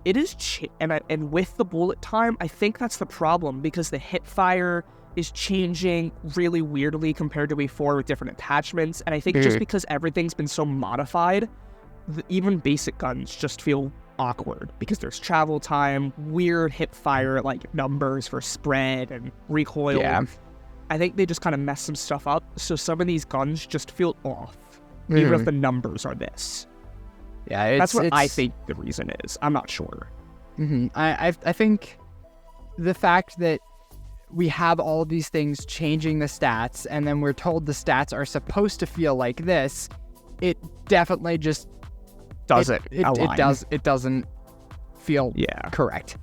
it is and with the bullet time, I think that's the problem because the hip fire is changing really weirdly compared to before with different attachments. And I think just because everything's been so modified, even basic guns just feel awkward because there's travel time, weird hip fire numbers for spread and recoil. Yeah. I think they just kind of mess some stuff up. So some of these guns just feel off, even if the numbers are this. Yeah, that's what I think the reason is. I'm not sure. I think the fact that we have all these things changing the stats, and then we're told the stats are supposed to feel like this, it definitely just doesn't. It doesn't feel correct.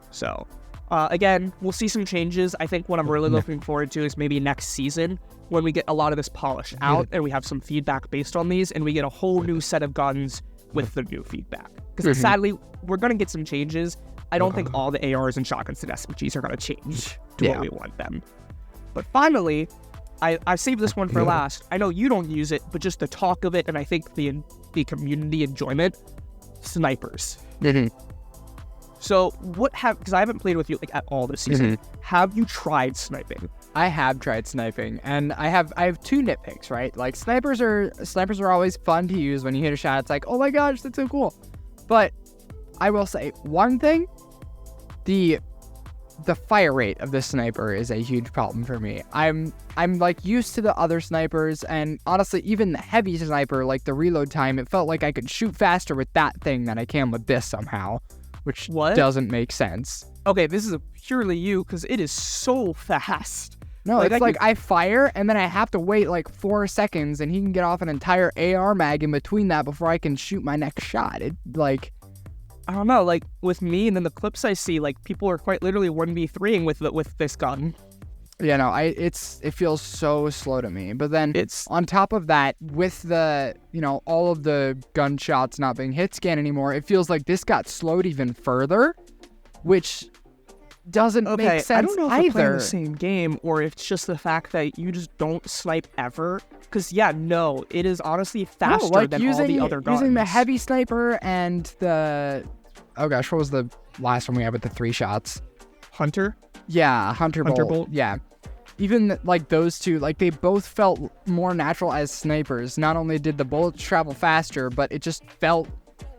So, again, we'll see some changes. I think what I'm really looking forward to is maybe next season when we get a lot of this polished out and we have some feedback based on these, and we get a whole new set of guns with the new feedback. Because sadly, we're going to get some changes. I don't think all the ARs and shotguns and SMGs are going to change to what we want them. But finally, I saved this one for last. I know you don't use it, but just the talk of it, and I think the community enjoyment, snipers. So because I haven't played with you like at all this season. Have you tried sniping? I have tried sniping, and I have two nitpicks, right? Like snipers are always fun to use. When you hit a shot, it's like, oh my gosh, that's so cool. But I will say one thing: the fire rate of the sniper is a huge problem for me. I'm like used to the other snipers, and honestly, even the heavy sniper, like the reload time, it felt like I could shoot faster with that thing than I can with this somehow, which doesn't make sense. Okay, this is purely you because it is so fast. No, it's like I fire and then I have to wait like 4 seconds, and he can get off an entire AR mag in between that before I can shoot my next shot. It like. I don't know, like with me and then the clips I see, like people are quite literally 1v3ing with this gun. Yeah, no, it feels so slow to me. But then it's on top of that, with the, all of the gunshots not being hit scan anymore, it feels like this got slowed even further, which doesn't make sense either. I don't know if we're playing the same game or if it's just the fact that you just don't snipe ever. Because, it is honestly faster than all the other guns. Using the heavy sniper and the... Oh gosh, what was the last one we had with the 3 shots? Hunter? Yeah, Hunter Bolt. Yeah. Even like those two, like they both felt more natural as snipers. Not only did the bullets travel faster, but it just felt...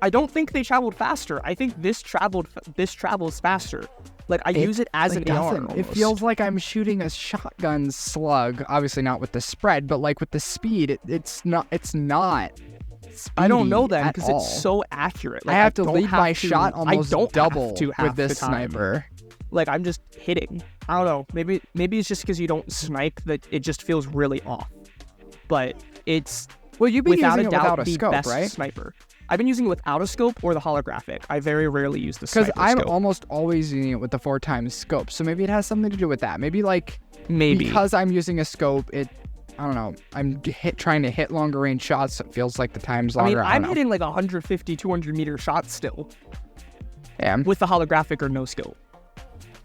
I don't think they traveled faster. I think this travels faster. Like, I use it as an AR almost. It feels like I'm shooting a shotgun slug. Obviously not with the spread, but like with the speed, it's not I don't know that because it's so accurate. Like, I have to lead my shot almost double with this sniper. Like, I'm just hitting. I don't know. Maybe it's just because you don't snipe that it just feels really off. But it's you've been using it without a scope, best right? Sniper. I've been using it without a scope or the holographic. I very rarely use the sniper scope. Because I'm almost always using it with the 4x scope, so maybe it has something to do with that. Maybe because I'm using a scope, I don't know. I'm trying to hit longer range shots, so it feels like the time's longer. I'm hitting like 150, 200 meter shots still. Yeah. With the holographic or no scope.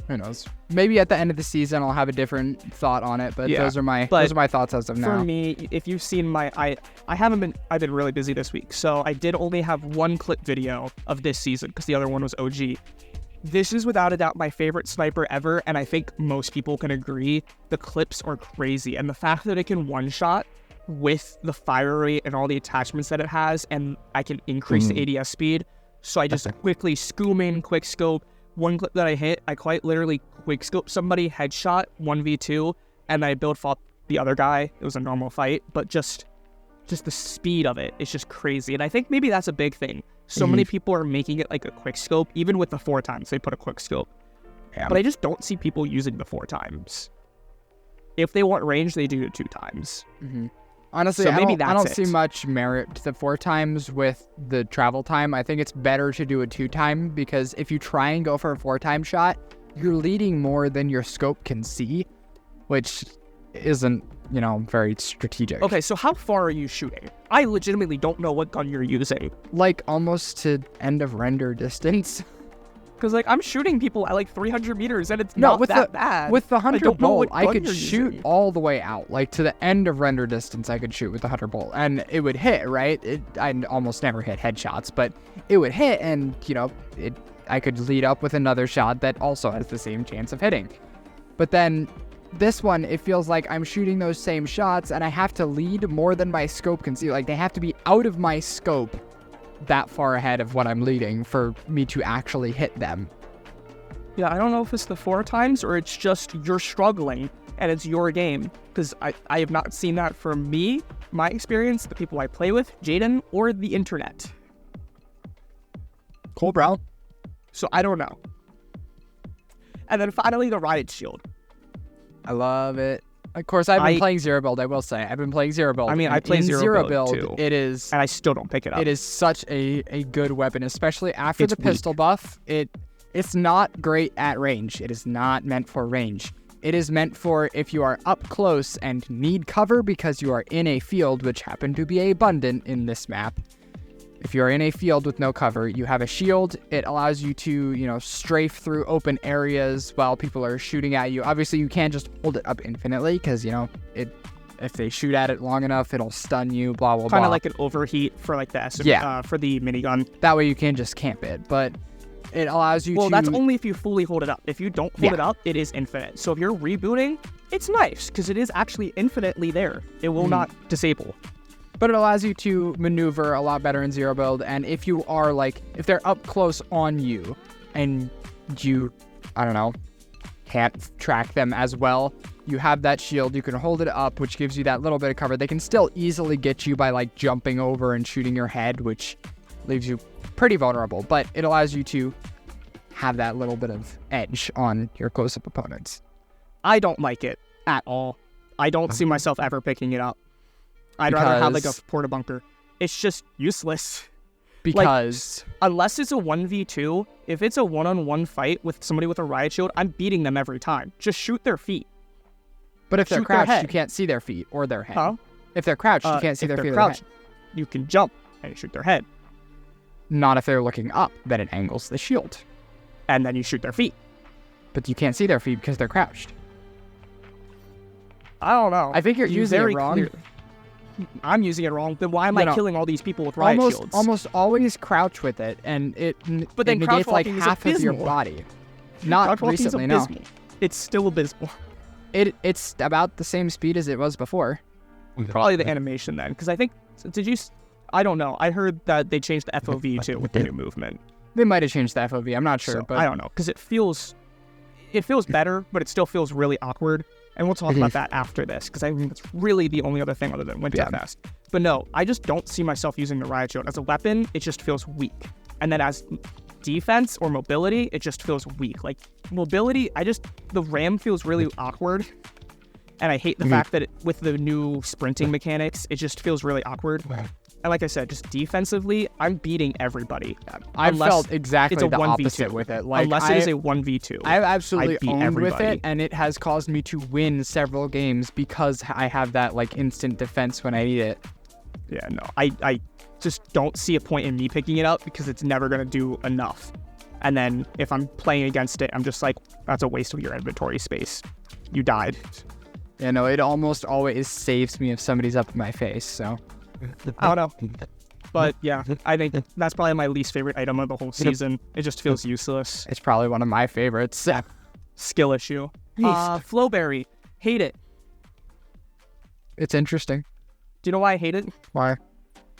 Who knows? Maybe at the end of the season I'll have a different thought on it, but those are my thoughts as of now. For me, if you've seen I've been really busy this week, so I did only have one clip video of this season because the other one was OG. This is without a doubt my favorite sniper ever, and I think most people can agree. The clips are crazy, and the fact that it can one-shot with the fire rate and all the attachments that it has, and I can increase the ADS speed, so I just quickly quick scope. One clip that I hit, I quite literally quick scope somebody, headshot, 1v2, and I build fought the other guy. It was a normal fight, but just the speed of it is just crazy. And I think maybe that's a big thing. So many people are making it like a quick scope, even with the 4x they put a quick scope. Yeah. But I just don't see people using the 4x. If they want range, they do it 2x. Honestly, so I don't see much merit to the 4x with the travel time. I think it's better to do a 2x because if you try and go for a 4x shot, you're leading more than your scope can see, which isn't, very strategic. Okay, so how far are you shooting? I legitimately don't know what gun you're using. Like almost to end of render distance. Because I'm shooting people at like 300 meters and it's not that bad. With the 100 bolt, I could shoot all the way out. Like to the end of render distance, I could shoot with the 100 bolt. And it would hit, right? I almost never hit headshots, but it would hit and, I could lead up with another shot that also has the same chance of hitting. But then this one, it feels like I'm shooting those same shots and I have to lead more than my scope can see. Like they have to be out of my scope that far ahead of what I'm leading for me to actually hit them. Yeah, I don't know if it's the 4x or it's just you're struggling and it's your game. Because I have not seen that from me, my experience, the people I play with, Jaden, or the internet. Cool, bro. So I don't know. And then finally, the riot shield. I love it. Of course, I've been playing Zero Build, I will say. I've been playing Zero Build. I mean, I play Zero Build too. It is... And I still don't pick it up. It is such a good weapon, especially after the pistol buff. It's not great at range. It is not meant for range. It is meant for if you are up close and need cover because you are in a field, which happen to be abundant in this map. If you're in a field with no cover, you have a shield. It allows you to, strafe through open areas while people are shooting at you. Obviously, you can't just hold it up infinitely because, if they shoot at it long enough, it'll stun you, blah, blah, blah. Kind of like an overheat for like the for the minigun. That way you can just camp it. But It allows you Well, to... that's only if you fully hold it up. If you don't hold it up, it is infinite. So if you're rebooting, it's nice because it is actually infinitely there. It will not disable. But it allows you to maneuver a lot better in zero build. And if you are like, if they're up close on you and you, I don't know, can't track them as well, you have that shield. You can hold it up, which gives you that little bit of cover. They can still easily get you by like jumping over and shooting your head, which leaves you pretty vulnerable. But it allows you to have that little bit of edge on your close-up opponents. I don't like it at all. I don't see myself ever picking it up. I'd rather have like a porta bunker. It's just useless. Because unless it's a 1v2, if it's a one-on-one fight with somebody with a riot shield, I'm beating them every time. Just shoot their feet. But if they're crouched, you can't see their feet or their head. Huh? If they're crouched, you can't see their feet or their head. You can jump and shoot their head. Not if they're looking up, then it angles the shield. And then you shoot their feet. But you can't see their feet because they're crouched. I don't know. I think you're using it wrong. Clearly. I'm using it wrong. Then why am I killing all these people with riot shields? Almost always crouch with it, and it negates like half of your body. Not recently, no. It's still abysmal. It's about the same speed as it was before. Probably the animation then, because I think, I don't know. I heard that they changed the FOV too with the new movement. They might have changed the FOV. I'm not sure, but I don't know, because it feels better, but it still feels really awkward. And we'll talk about that after this, because I think that's really the only other thing other than Winterfest. But no, I just don't see myself using the riot shield. As a weapon, it just feels weak. And then as defense or mobility, it just feels weak. Like, mobility, the ram feels really awkward. And I hate the fact that with the new sprinting mechanics, it just feels really awkward. And like I said, just defensively, I'm beating everybody. I felt exactly the opposite with it. Like, unless it is a 1v2. I've absolutely owned with it, and it has caused me to win several games because I have that like instant defense when I need it. Yeah, no, I just don't see a point in me picking it up because it's never going to do enough. And then if I'm playing against it, I'm just like, that's a waste of your inventory space. You died. Yeah, no, it almost always saves me if somebody's up in my face, so... I don't know. But yeah, I think that's probably my least favorite item of the whole season. It just feels useless. It's probably one of my favorites. Skill issue. Flowberry. Hate it. It's interesting. Do you know why I hate it? Why? It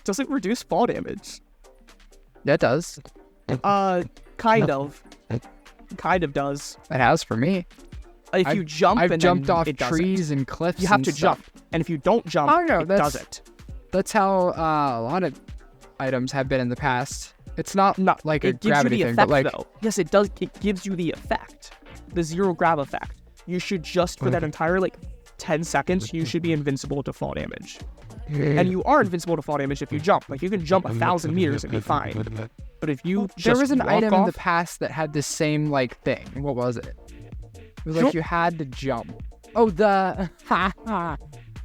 doesn't reduce fall damage. Yeah, it does. Kind of. Kind of does. It has for me. If you jump, I've jumped off trees and cliffs. You have to jump, and if you don't jump, it doesn't. That's how a lot of items have been in the past. It's not like a gravity thing, but like yes, it does. It gives you the effect, the zero grav effect. You should just for that entire 10 seconds, you should be invincible to fall damage, and you are invincible to fall damage if you jump. Like you can jump 1,000 meters and be fine. But if you there was an item in the past that had the same thing. What was it? It was like you had to jump. Oh, the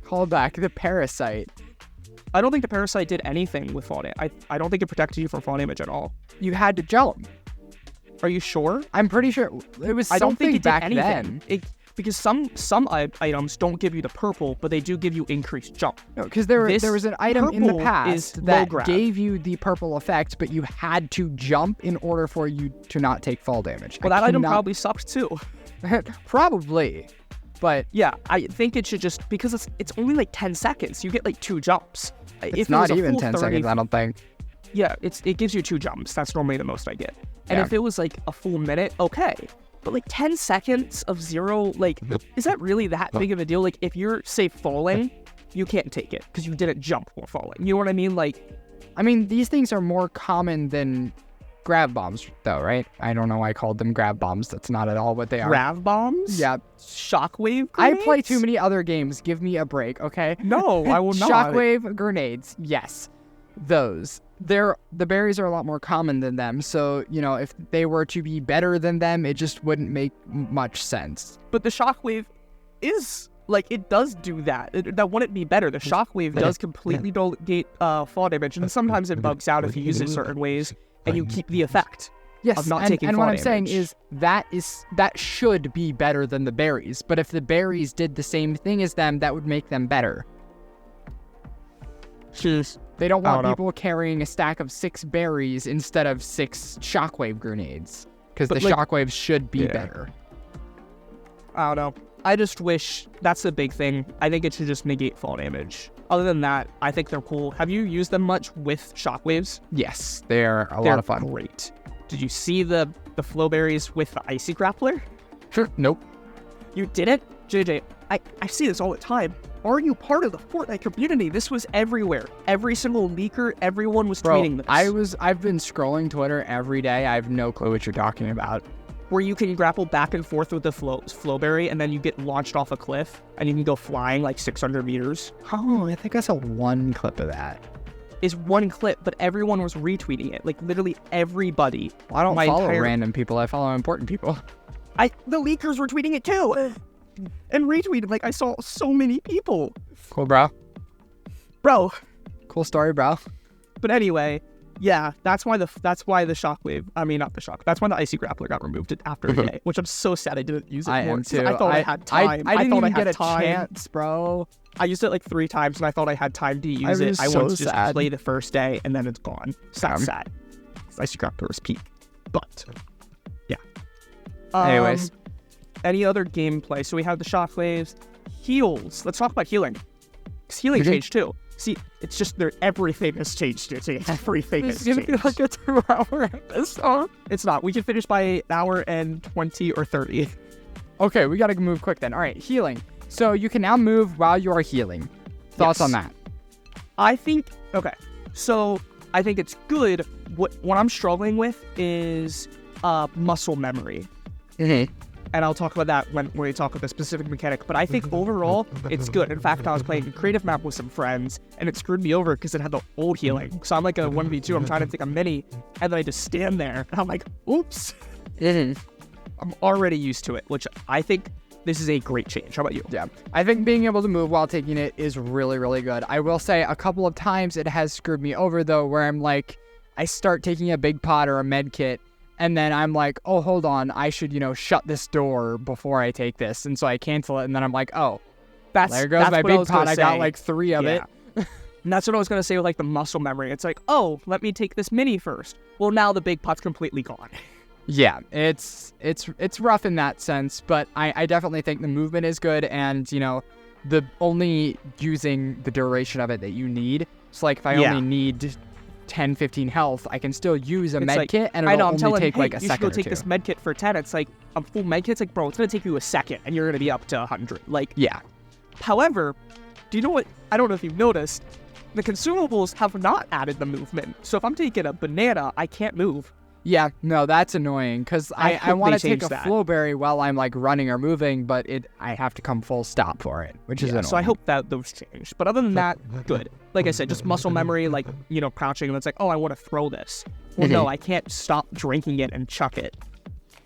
callback, the parasite. I don't think the parasite did anything with fall damage. I don't think it protected you from fall damage at all. You had to jump. Are you sure? I'm pretty sure it was. I don't think it did back anything. then. Because some items don't give you the purple, but they do give you increased jump. No, because there was an item in the past that gave you the purple effect, but you had to jump in order for you to not take fall damage. Well, that item probably sucked too. Probably. But yeah, I think it should just, because it's only 10 seconds. You get 2 jumps. It's not even 10 seconds, I don't think. Yeah, it gives you 2 jumps. That's normally the most I get. And if it was a full minute, okay. But 10 seconds of zero, is that really that big of a deal? If you're, say, falling, you can't take it because you didn't jump while falling. You know what I mean? I mean, these things are more common than grav bombs, though, right? I don't know why I called them grav bombs. That's not at all what they are. Grav bombs? Yeah. Shockwave grenades? I play too many other games. Give me a break, okay? No, I will not. Shockwave grenades, yes. Those. The berries are a lot more common than them, so, if they were to be better than them, it just wouldn't make much sense. But the shockwave is... it does do that. That wouldn't be better. The shockwave does completely negate fall damage, and sometimes it bugs out if you use it certain ways, and you keep the effect of not taking fall damage. And what I'm saying is that should be better than the berries, but if the berries did the same thing as them, that would make them better. They don't I want don't know. people carrying a stack of 6 berries instead of 6 shockwave grenades. Because the But, like, shockwaves should be yeah. better. I don't know. I just wish that's the big thing. I think it should just negate fall damage. Other than that, I think they're cool. Have you used them much with shockwaves? Yes, they're a They're lot of fun. great. Did you see the flow berries with the icy grappler? Sure. Nope. You didn't? JJ, I see this all the time. Are you part of the Fortnite community? This was everywhere. Every single leaker, everyone was tweeting this. I've been scrolling Twitter every day. I have no clue what you're talking about. Where you can grapple back and forth with the flowberry, and then you get launched off a cliff, and you can go flying like 600 meters. Oh, I think I saw one clip of that. Is one clip, but everyone was retweeting it. Like literally everybody. Well, I don't My follow entire- random people. I follow important people. The leakers were tweeting it too, and retweeted. Like I saw so many people, Cool, bro. bro. Cool story, bro. But anyway, yeah, that's why the shockwave. I mean, not the shock. That's why the icy grappler got removed after a day, which I'm so sad I didn't use it I more. am 'cause too. I thought I had time. I didn't thought even I had get a time. chance, bro. I used it like 3 times, and I thought I had time to use it. was I so wanted to just sad. play the first day, and then it's gone. So that's sad. Icy grappler was peak, but yeah. Anyways. Any other gameplay? So we have the shockwaves, heals. Let's talk about healing. 'Cause healing changed too. See, it's just everything has changed. Everything has It's gonna changed. be like a 2-hour episode. It's not. We can finish by an hour and 20 or 30. Okay, we gotta move quick then. All right, healing. So you can now move while you are healing. Thoughts Yes. on that? I think, okay. So I think it's good. What I'm struggling with is muscle memory. Mm-hmm. And I'll talk about that when we talk about the specific mechanic. But I think overall, it's good. In fact, I was playing a creative map with some friends, and it screwed me over because it had the old healing. So I'm like a 1v2. I'm trying to take a mini, and then I just stand there, and I'm like, oops. Mm-hmm. I'm already used to it, which I think this is a great change. How about you? Yeah, I think being able to move while taking it is really, really good. I will say a couple of times it has screwed me over, though, where I'm like, I start taking a big pot or a med kit, and then I'm like, oh, hold on, I should, shut this door before I take this. And so I cancel it, and then I'm like, oh, there goes my what I big was gonna pot. I got say. like 3 of it. And that's what I was going to say with like the muscle memory. It's like, oh, let me take this mini first. Well, now the big pot's completely gone. Yeah, it's rough in that sense, but I definitely think the movement is good, and, the only using the duration of it that you need. So, like, if I only need 10, 15 health, I can still use a med kit, and it'll only take like a second or 2. You should go take this med kit for 10. It's like, a full med kit's like, bro, it's going to take you a second, and you're going to be up to 100. Like, yeah. However, do you know what? I don't know if you've noticed, the consumables have not added the movement. So if I'm taking a banana, I can't move. Yeah, no, that's annoying, because I want to take a flowberry while I'm, like, running or moving, but I have to come full stop for it, which is annoying. So I hope that those change. But other than that, good. Like I said, just muscle memory, like, crouching, and it's like, oh, I want to throw this. Well, no, I can't stop drinking it and chuck it.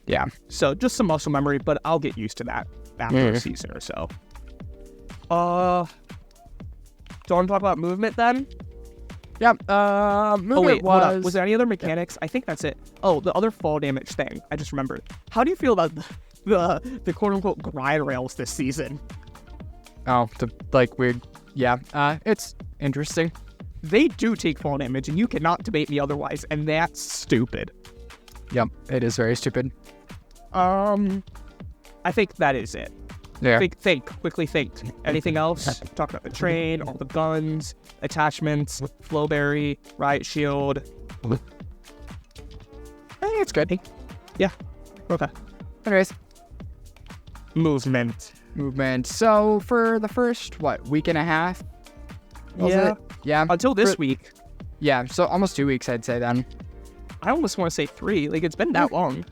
Yeah. So just some muscle memory, but I'll get used to that after a season or so. Do you want to talk about movement then? Yeah, movement hold up. Was there any other mechanics? I think that's it. Oh, the other fall damage thing. I just remembered. How do you feel about the quote-unquote grind rails this season? Oh, weird. Yeah, it's interesting. They do take fall damage, and you cannot debate me otherwise, and that's stupid. Yep, it is very stupid. I think that is it. Yeah. Quickly think. Anything else? Talk about the train, all the guns, attachments, flowberry, riot shield. I think it's good. Yeah. Okay. Anyways. Movement. So for the first, week and a half? Yeah. Yeah. Until this week. Yeah, so almost 2 weeks, I'd say then. I almost want to say 3. Like, it's been that long.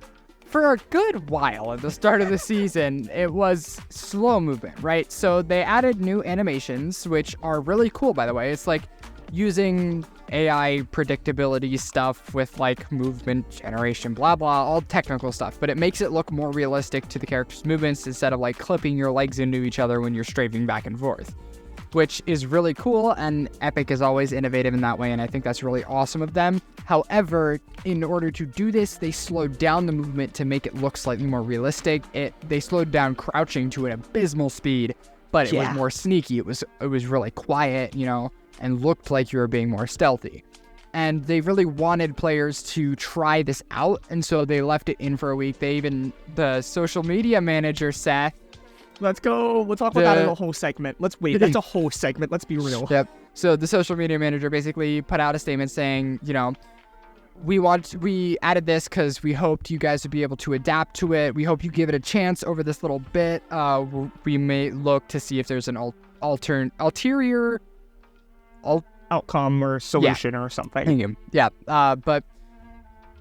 For a good while at the start of the season, it was slow movement, right? So they added new animations, which are really cool, by the way. It's like using AI predictability stuff with like movement generation, blah, blah, all technical stuff. But it makes it look more realistic to the character's movements instead of like clipping your legs into each other when you're strafing back and forth, which is really cool, and Epic is always innovative in that way, and I think that's really awesome of them. However, in order to do this, they slowed down the movement to make it look slightly more realistic. They slowed down crouching to an abysmal speed, but it was more sneaky. It was really quiet, and looked like you were being more stealthy. And they really wanted players to try this out, and so they left it in for a week. The social media manager, Seth. Let's go. We'll talk about that in a whole segment. That's a whole segment. Let's be real. Yep. So the social media manager basically put out a statement saying, we added this because we hoped you guys would be able to adapt to it. We hope you give it a chance over this little bit. We may look to see if there's an ulterior outcome or solution or something. Thank you. Yeah. But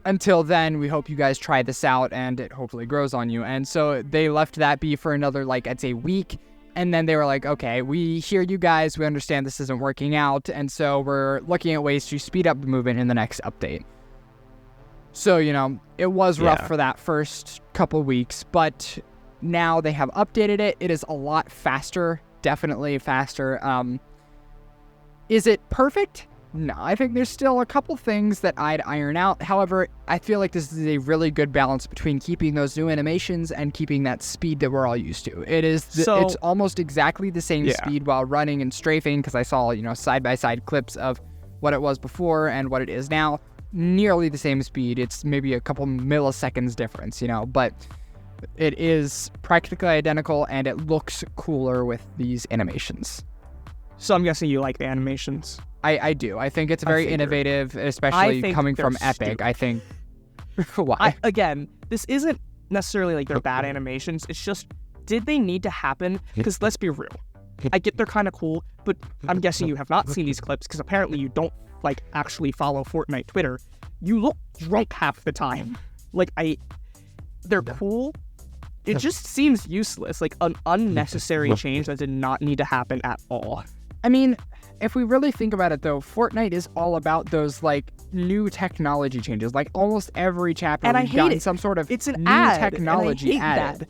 until then, we hope you guys try this out and it hopefully grows on you. And so they left that be for another, I'd say week. And then they were like, okay, we hear you guys. We understand this isn't working out. And so we're looking at ways to speed up the movement in the next update. So, it was rough for that first couple weeks, but now they have updated it. It is a lot faster, definitely faster. Is it perfect? No, I think there's still a couple things that I'd iron out. However, I feel like this is a really good balance between keeping those new animations and keeping that speed that we're all used to. It's almost exactly the same speed while running and strafing, because I saw, side-by-side clips of what it was before and what it is now. Nearly the same speed. It's maybe a couple milliseconds difference, but it is practically identical and it looks cooler with these animations. So I'm guessing you like the animations. I do. I think it's very innovative, especially coming from Epic. Stupid. I think. Why? Again, this isn't necessarily they're bad animations. It's just, did they need to happen? Because let's be real. I get they're kind of cool, but I'm guessing you have not seen these clips because apparently you don't actually follow Fortnite Twitter. You look drunk half the time. They're cool. It just seems useless, an unnecessary change that did not need to happen at all. I mean, if we really think about it, though, Fortnite is all about those, new technology changes. Almost every chapter, and we've gotten some sort of it's an new ad, technology and I hate added. That.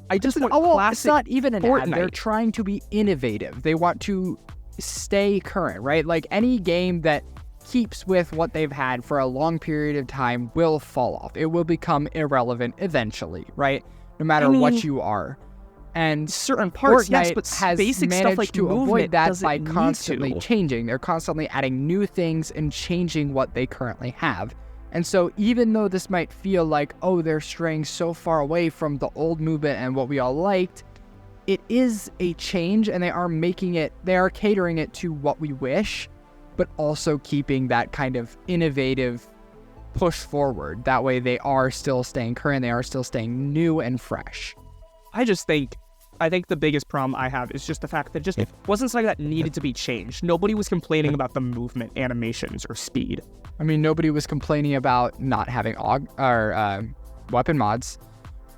I just want classic it's not even an Fortnite. ad. They're trying to be innovative. They want to stay current, right? Any game that keeps with what they've had for a long period of time will fall off. It will become irrelevant eventually, right? No matter what you are. And certain parts, Fortnite but has basic managed stuff to avoid that by constantly changing. They're constantly adding new things and changing what they currently have. And so even though this might feel like, they're straying so far away from the old movement and what we all liked, it is a change, and they are catering it to what we wish, but also keeping that kind of innovative push forward. That way they are still staying current, they are still staying new and fresh. I think the biggest problem I have is just the fact that it just wasn't something that needed to be changed. Nobody was complaining about the movement, animations, or speed. I mean, nobody was complaining about not having weapon mods.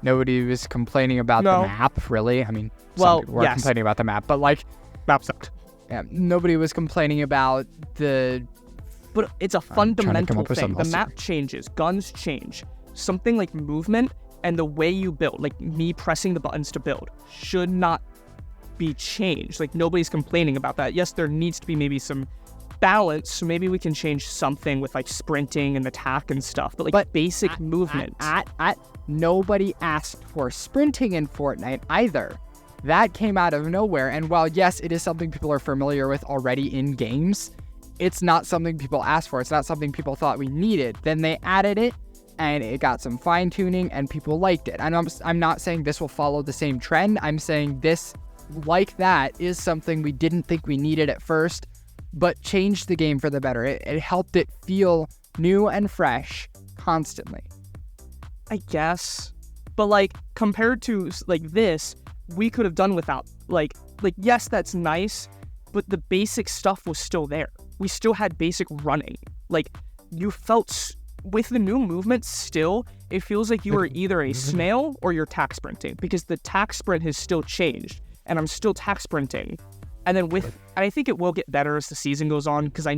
Nobody was complaining about the map, really. I mean, some people were complaining about the map, but map sucked. Yeah, nobody was complaining about But it's a fundamental thing. The map changes, guns change. Something like movement and the way you build, me pressing the buttons to build, should not be changed. Nobody's complaining about that. Yes, there needs to be maybe some balance, so maybe we can change something with sprinting and attack and stuff, but basic movement. Nobody asked for sprinting in Fortnite either. That came out of nowhere, and while yes, it is something people are familiar with already in games, it's not something people asked for. It's not something people thought we needed. Then they added it, and it got some fine-tuning, and people liked it. And I'm not saying this will follow the same trend. I'm saying this, like that, is something we didn't think we needed at first, but changed the game for the better. It helped it feel new and fresh constantly. I guess. But, compared to, this, we could have done without. Yes, that's nice, but the basic stuff was still there. We still had basic running. You felt... With the new movement still, it feels like you are either a snail or you're tack sprinting, because the tack sprint has still changed, and I'm still tack sprinting. And then I think it will get better as the season goes on, because I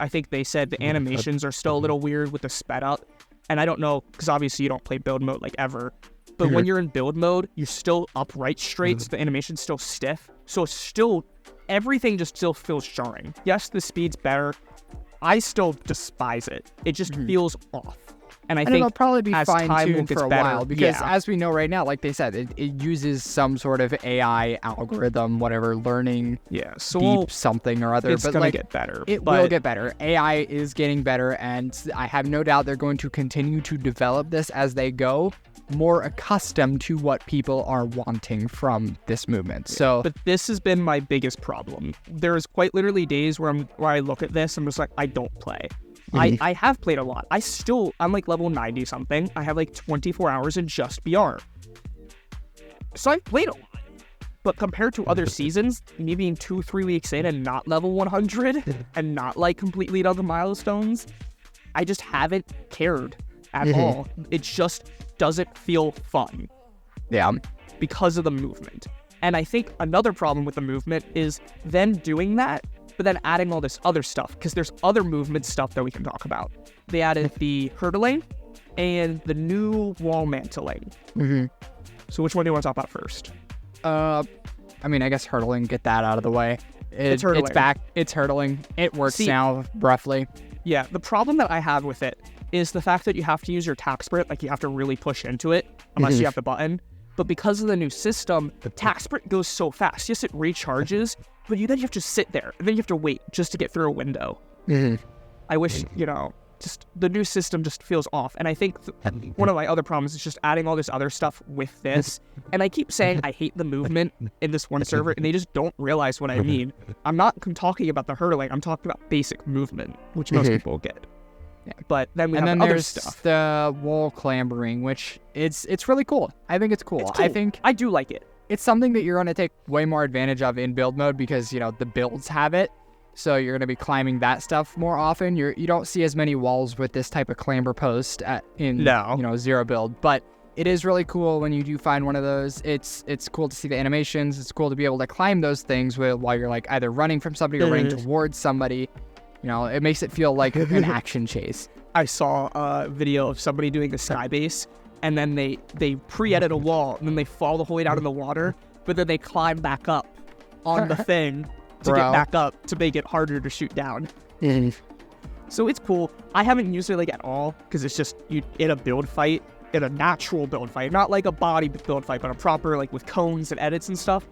think they said the animations are still a little weird with the sped up. And I don't know, because obviously you don't play build mode ever. But when you're in build mode, you're still upright straight, so the animation's still stiff. So it's still, everything just still feels jarring. Yes, the speed's better. I still despise it. It just feels off. And I And think it'll probably be as time fine-tuned gets for a better, while because, yeah. as we know right now, like they said, it uses some sort of AI algorithm, whatever, learning So deep something or other. it's But gonna like, get better. it but will get better. AI is getting better, and I have no doubt they're going to continue to develop this as they go, more accustomed to what people are wanting from this movement. So, But this has been my biggest problem. There's quite literally days where I look at this, I'm just like, I don't play. I have played a lot. I'm like level 90 something. I have like 24 hours in just BR. So I've played a lot. But compared to other seasons, me being 2-3 weeks in and not level 100 and not like completely done the milestones, I just haven't cared at all. It just doesn't feel fun. yeah. Because of the movement. And I think another problem with the movement is them doing that, but then adding all this other stuff, because there's other movement stuff that we can talk about. They added the hurdling and the new wall mantling. So which one do you want to talk about first? I mean, I guess hurdling, get that out of the way. It's hurdling. It's back. It's hurdling. It works See, now, roughly. Yeah, the problem that I have with it is the fact that you have to use your tack sprint, like you have to really push into it, unless you have the button. But because of the new system, the tack sprint goes so fast. Yes, it recharges, but then you have to sit there, and then you have to wait just to get through a window. I wish, just the new system just feels off. And I think one of my other problems is just adding all this other stuff with this. And I keep saying I hate the movement in this one server, and they just don't realize what I mean. I'm not talking about the hurdling. I'm talking about basic movement, which most people get. Yeah. But then we have other there's stuff. The wall clambering, which it's really cool. I think it's cool. It's cool. I think I do like it. it's something that you're going to take way more advantage of in build mode because, the builds have it. So you're going to be climbing that stuff more often. You don't see as many walls with this type of clamber post in zero build, but it is really cool when you do find one of those. It's cool to see the animations. It's cool to be able to climb those things while you're like either running from somebody or running towards somebody. It makes it feel like an action chase. I saw a video of somebody doing a sky base, and then they pre-edit a wall, and then they fall the whole way down in the water, but then they climb back up on the thing to get back up to make it harder to shoot down. So it's cool. I haven't used it at all because it's just in a build fight, in a natural build fight, not like a body build fight, but a proper with cones and edits and stuff.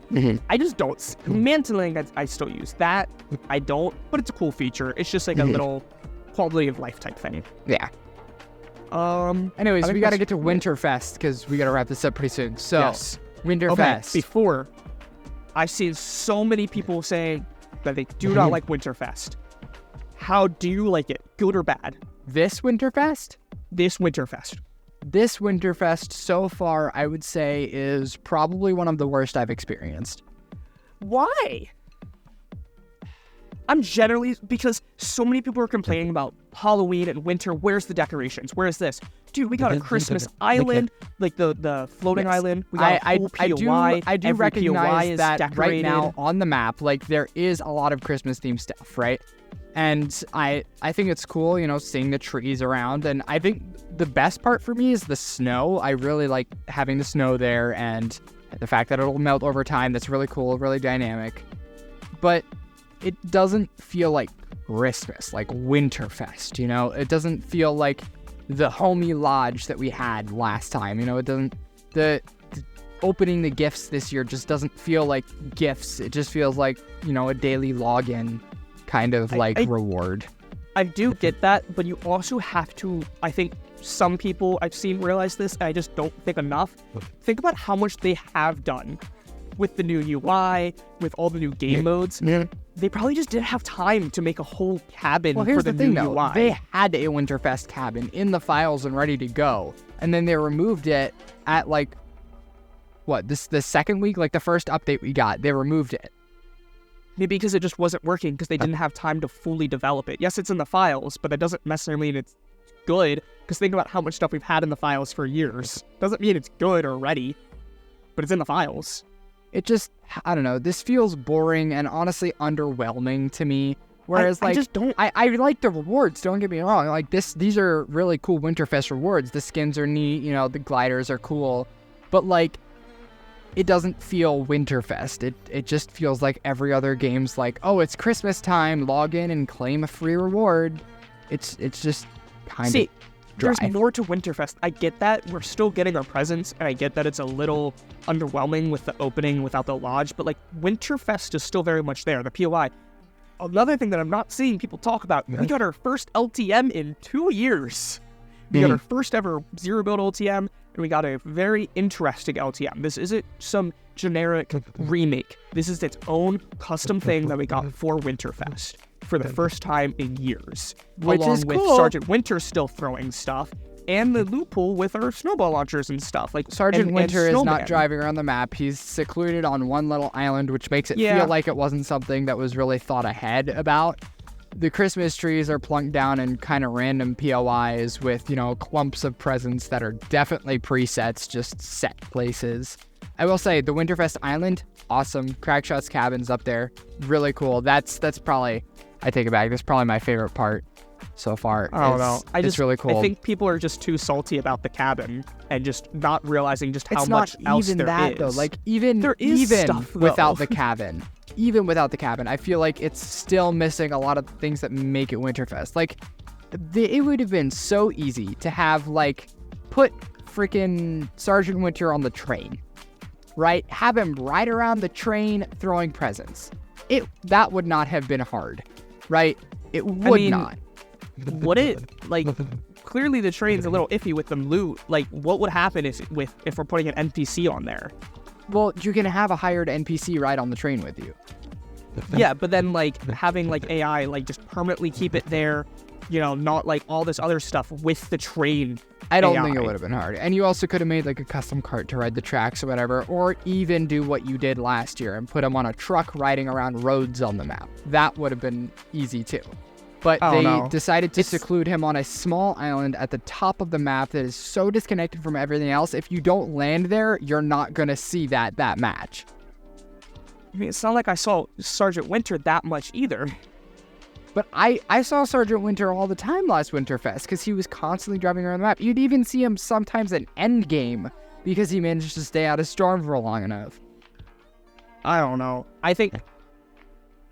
I just don't. Mantling, I still use that. I don't, but it's a cool feature. It's just a little quality of life type thing. Yeah. Anyways, we got to get to Winterfest because we got to wrap this up pretty soon. So, yes. Winterfest. Before, I've seen so many people saying that they do not like Winterfest. How do you like it? Good or bad? This Winterfest? This Winterfest. This Winterfest so far, I would say, is probably one of the worst I've experienced. Why? Because so many people are complaining about Halloween and winter. Where's the decorations? Where's this? Dude, we got a Christmas island, like the floating island. We got a whole POI. I do Every recognize POI is that decorated. right now on the map, there is a lot of Christmas themed stuff, right? And I think it's cool, seeing the trees around. And I think the best part for me is the snow. I really like having the snow there and the fact that it'll melt over time. That's really cool, really dynamic. But it doesn't feel like Christmas, like Winterfest, It doesn't feel like the homey lodge that we had last time, It doesn't... The opening the gifts this year just doesn't feel like gifts. It just feels like, a daily login kind of reward. I do get that, but you also have to, I think some people I've seen realize this, and I just don't think enough. Think about how much they have done with the new UI, with all the new game modes. Yeah. They probably just didn't have time to make a whole cabin Well, here's for the, the thing, new though. UI. They had a Winterfest cabin in the files and ready to go, and then they removed it at the second week, the first update we got. They removed it. Maybe because it just wasn't working because they didn't have time to fully develop it. Yes, it's in the files, but that doesn't necessarily mean it's good. Because think about how much stuff we've had in the files for years. Doesn't mean it's good or ready, but it's in the files. It just, I don't know. This feels boring and honestly underwhelming to me. Whereas, I just don't. I like the rewards. Don't get me wrong. These are really cool Winterfest rewards. The skins are neat. The gliders are cool. But it doesn't feel Winterfest. It just feels like every other game's oh, it's Christmas time, log in and claim a free reward. It's just kind of... dry. There's more to Winterfest. I get that we're still getting our presents, and I get that it's a little underwhelming with the opening without the lodge, but like Winterfest is still very much there. The POI. Another thing that I'm not seeing people talk about, we got our first LTM in 2 years. We got our first ever zero build LTM, and we got a very interesting LTM. This isn't some generic remake. This is its own custom thing that we got for Winterfest for the first time in years. Which along is with cool. Sergeant Winter still throwing stuff, and the loophole with our snowball launchers and stuff. Like Sergeant Winter is Snowman. not driving around the map. He's secluded on one little island, which makes it feel like it wasn't something that was really thought ahead about. The Christmas trees are plunked down in kind of random POIs with, clumps of presents that are definitely presets, just set places. I will say, the Winterfest Island, awesome. Crackshot's cabin's up there. Really cool. That's probably, I take it back, that's probably my favorite part so far. I don't know. It's really cool. I think people are just too salty about the cabin and just not realizing just how it's much not else even there that, is. though. Like, even stuff, without though. the cabin. Even without the cabin, I feel like it's still missing a lot of things that make it Winterfest. Like, it would have been so easy to have, put freaking Sergeant Winter on the train, right? Have him ride around the train throwing presents. That would not have been hard, right? It would not. Would it? Clearly the train's a little iffy with the loot. What would happen if we're putting an NPC on there? Well, you can have a hired NPC ride on the train with you. Yeah, but then having AI just permanently keep it there, not all this other stuff with the train. I don't AI. think it would have been hard. And you also could have made a custom cart to ride the tracks or whatever, or even do what you did last year and put him on a truck riding around roads on the map. That would have been easy too. But they decided to seclude him on a small island at the top of the map that is so disconnected from everything else. If you don't land there, you're not going to see that match. I mean, it's not like I saw Sergeant Winter that much either. But I saw Sergeant Winter all the time last Winterfest because he was constantly driving around the map. You'd even see him sometimes in Endgame because he managed to stay out of storm for long enough. I don't know. I think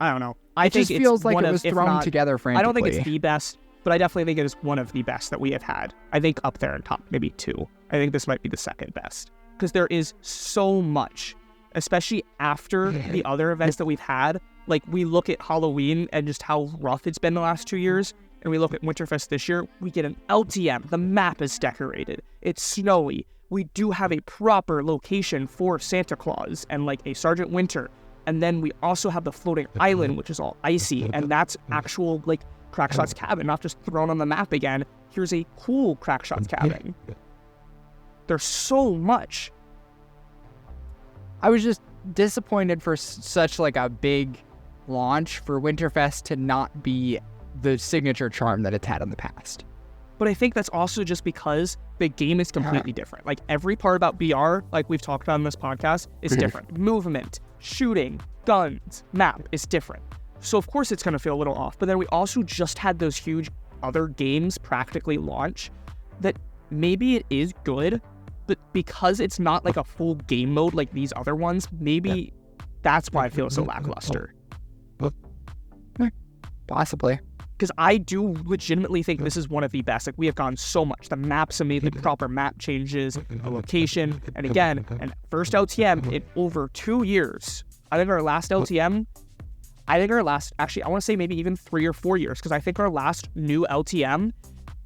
It just feels like it was thrown together frantically. I don't think it's the best, but I definitely think it is one of the best that we have had. I think up there in top, maybe 2. I think this might be the second best. Because there is so much, especially after the other events that we've had. We look at Halloween and just how rough it's been the last 2 years, and we look at Winterfest this year, we get an LTM. The map is decorated. It's snowy. We do have a proper location for Santa Claus and a Sergeant Winter. And then we also have the floating island, which is all icy, and that's actual, Crackshot's cabin, not just thrown on the map again. Here's a cool Crackshot's cabin. There's so much. I was just disappointed for such, a big launch for Winterfest to not be the signature charm that it's had in the past. But I think that's also just because the game is completely different. Every part about BR, we've talked about in this podcast, is different. Movement, shooting, guns, map is different. So of course it's going to feel a little off. But then we also just had those huge other games practically launch that maybe it is good, but because it's not a full game mode like these other ones, maybe that's why it feels so lackluster. Possibly. Because I do legitimately think this is one of the best. We have gone so much. The maps have made the proper map changes, a location, and again, an first LTM in over 2 years. I think our last LTM, actually, I want to say maybe even 3 or 4 years, because I think our last new LTM,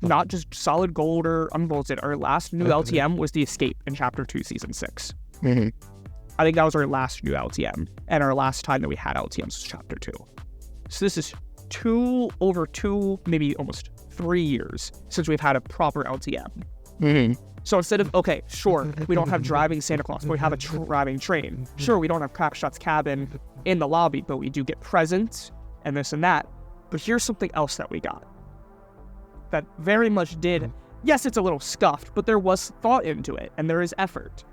not just solid gold or unbolted, our last new LTM was the Escape in Chapter 2, Season 6. I think that was our last new LTM, and our last time that we had LTMs was Chapter 2. So this is over 2, maybe almost 3 years since we've had a proper LTM. So instead of, okay, sure, we don't have driving Santa Claus, but we have a driving train. Sure, we don't have Crackshot's cabin in the lobby, but we do get presents and this and that. But here's something else that we got that very much did. Yes, it's a little scuffed, but there was thought into it, and there is effort.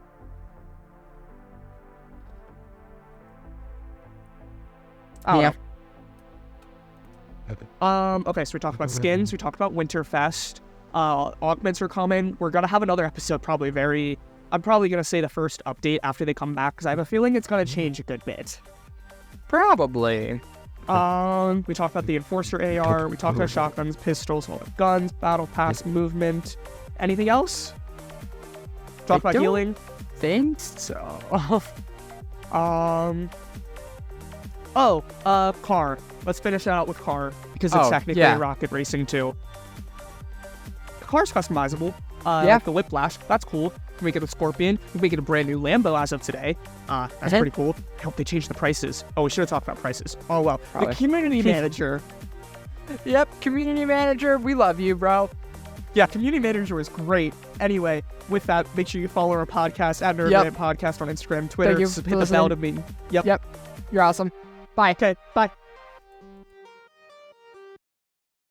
Okay, so we talked about skins, we talked about Winterfest, augments are coming. We're gonna have another episode I'm probably gonna say the first update after they come back, because I have a feeling it's gonna change a good bit. Probably. We talked about the Enforcer AR. We talked about shotguns, pistols, all the guns, battle pass, movement. Anything else? Talk about healing. Think so. Car. Let's finish it out with car because it's technically rocket racing too. The car's customizable. Like the whiplash. That's cool. We can make it a Scorpion. We can make it a brand new Lambo as of today. That's pretty cool. I hope they change the prices. Oh, we should have talked about prices. Oh, well. Probably. The community manager. Yep, community manager. We love you, bro. Yeah, community manager was great. Anyway, with that, make sure you follow our podcast at Nerd Podcast on Instagram, Twitter. Thank you hit the bell to me. Yep. You're awesome. Bye. Okay, bye.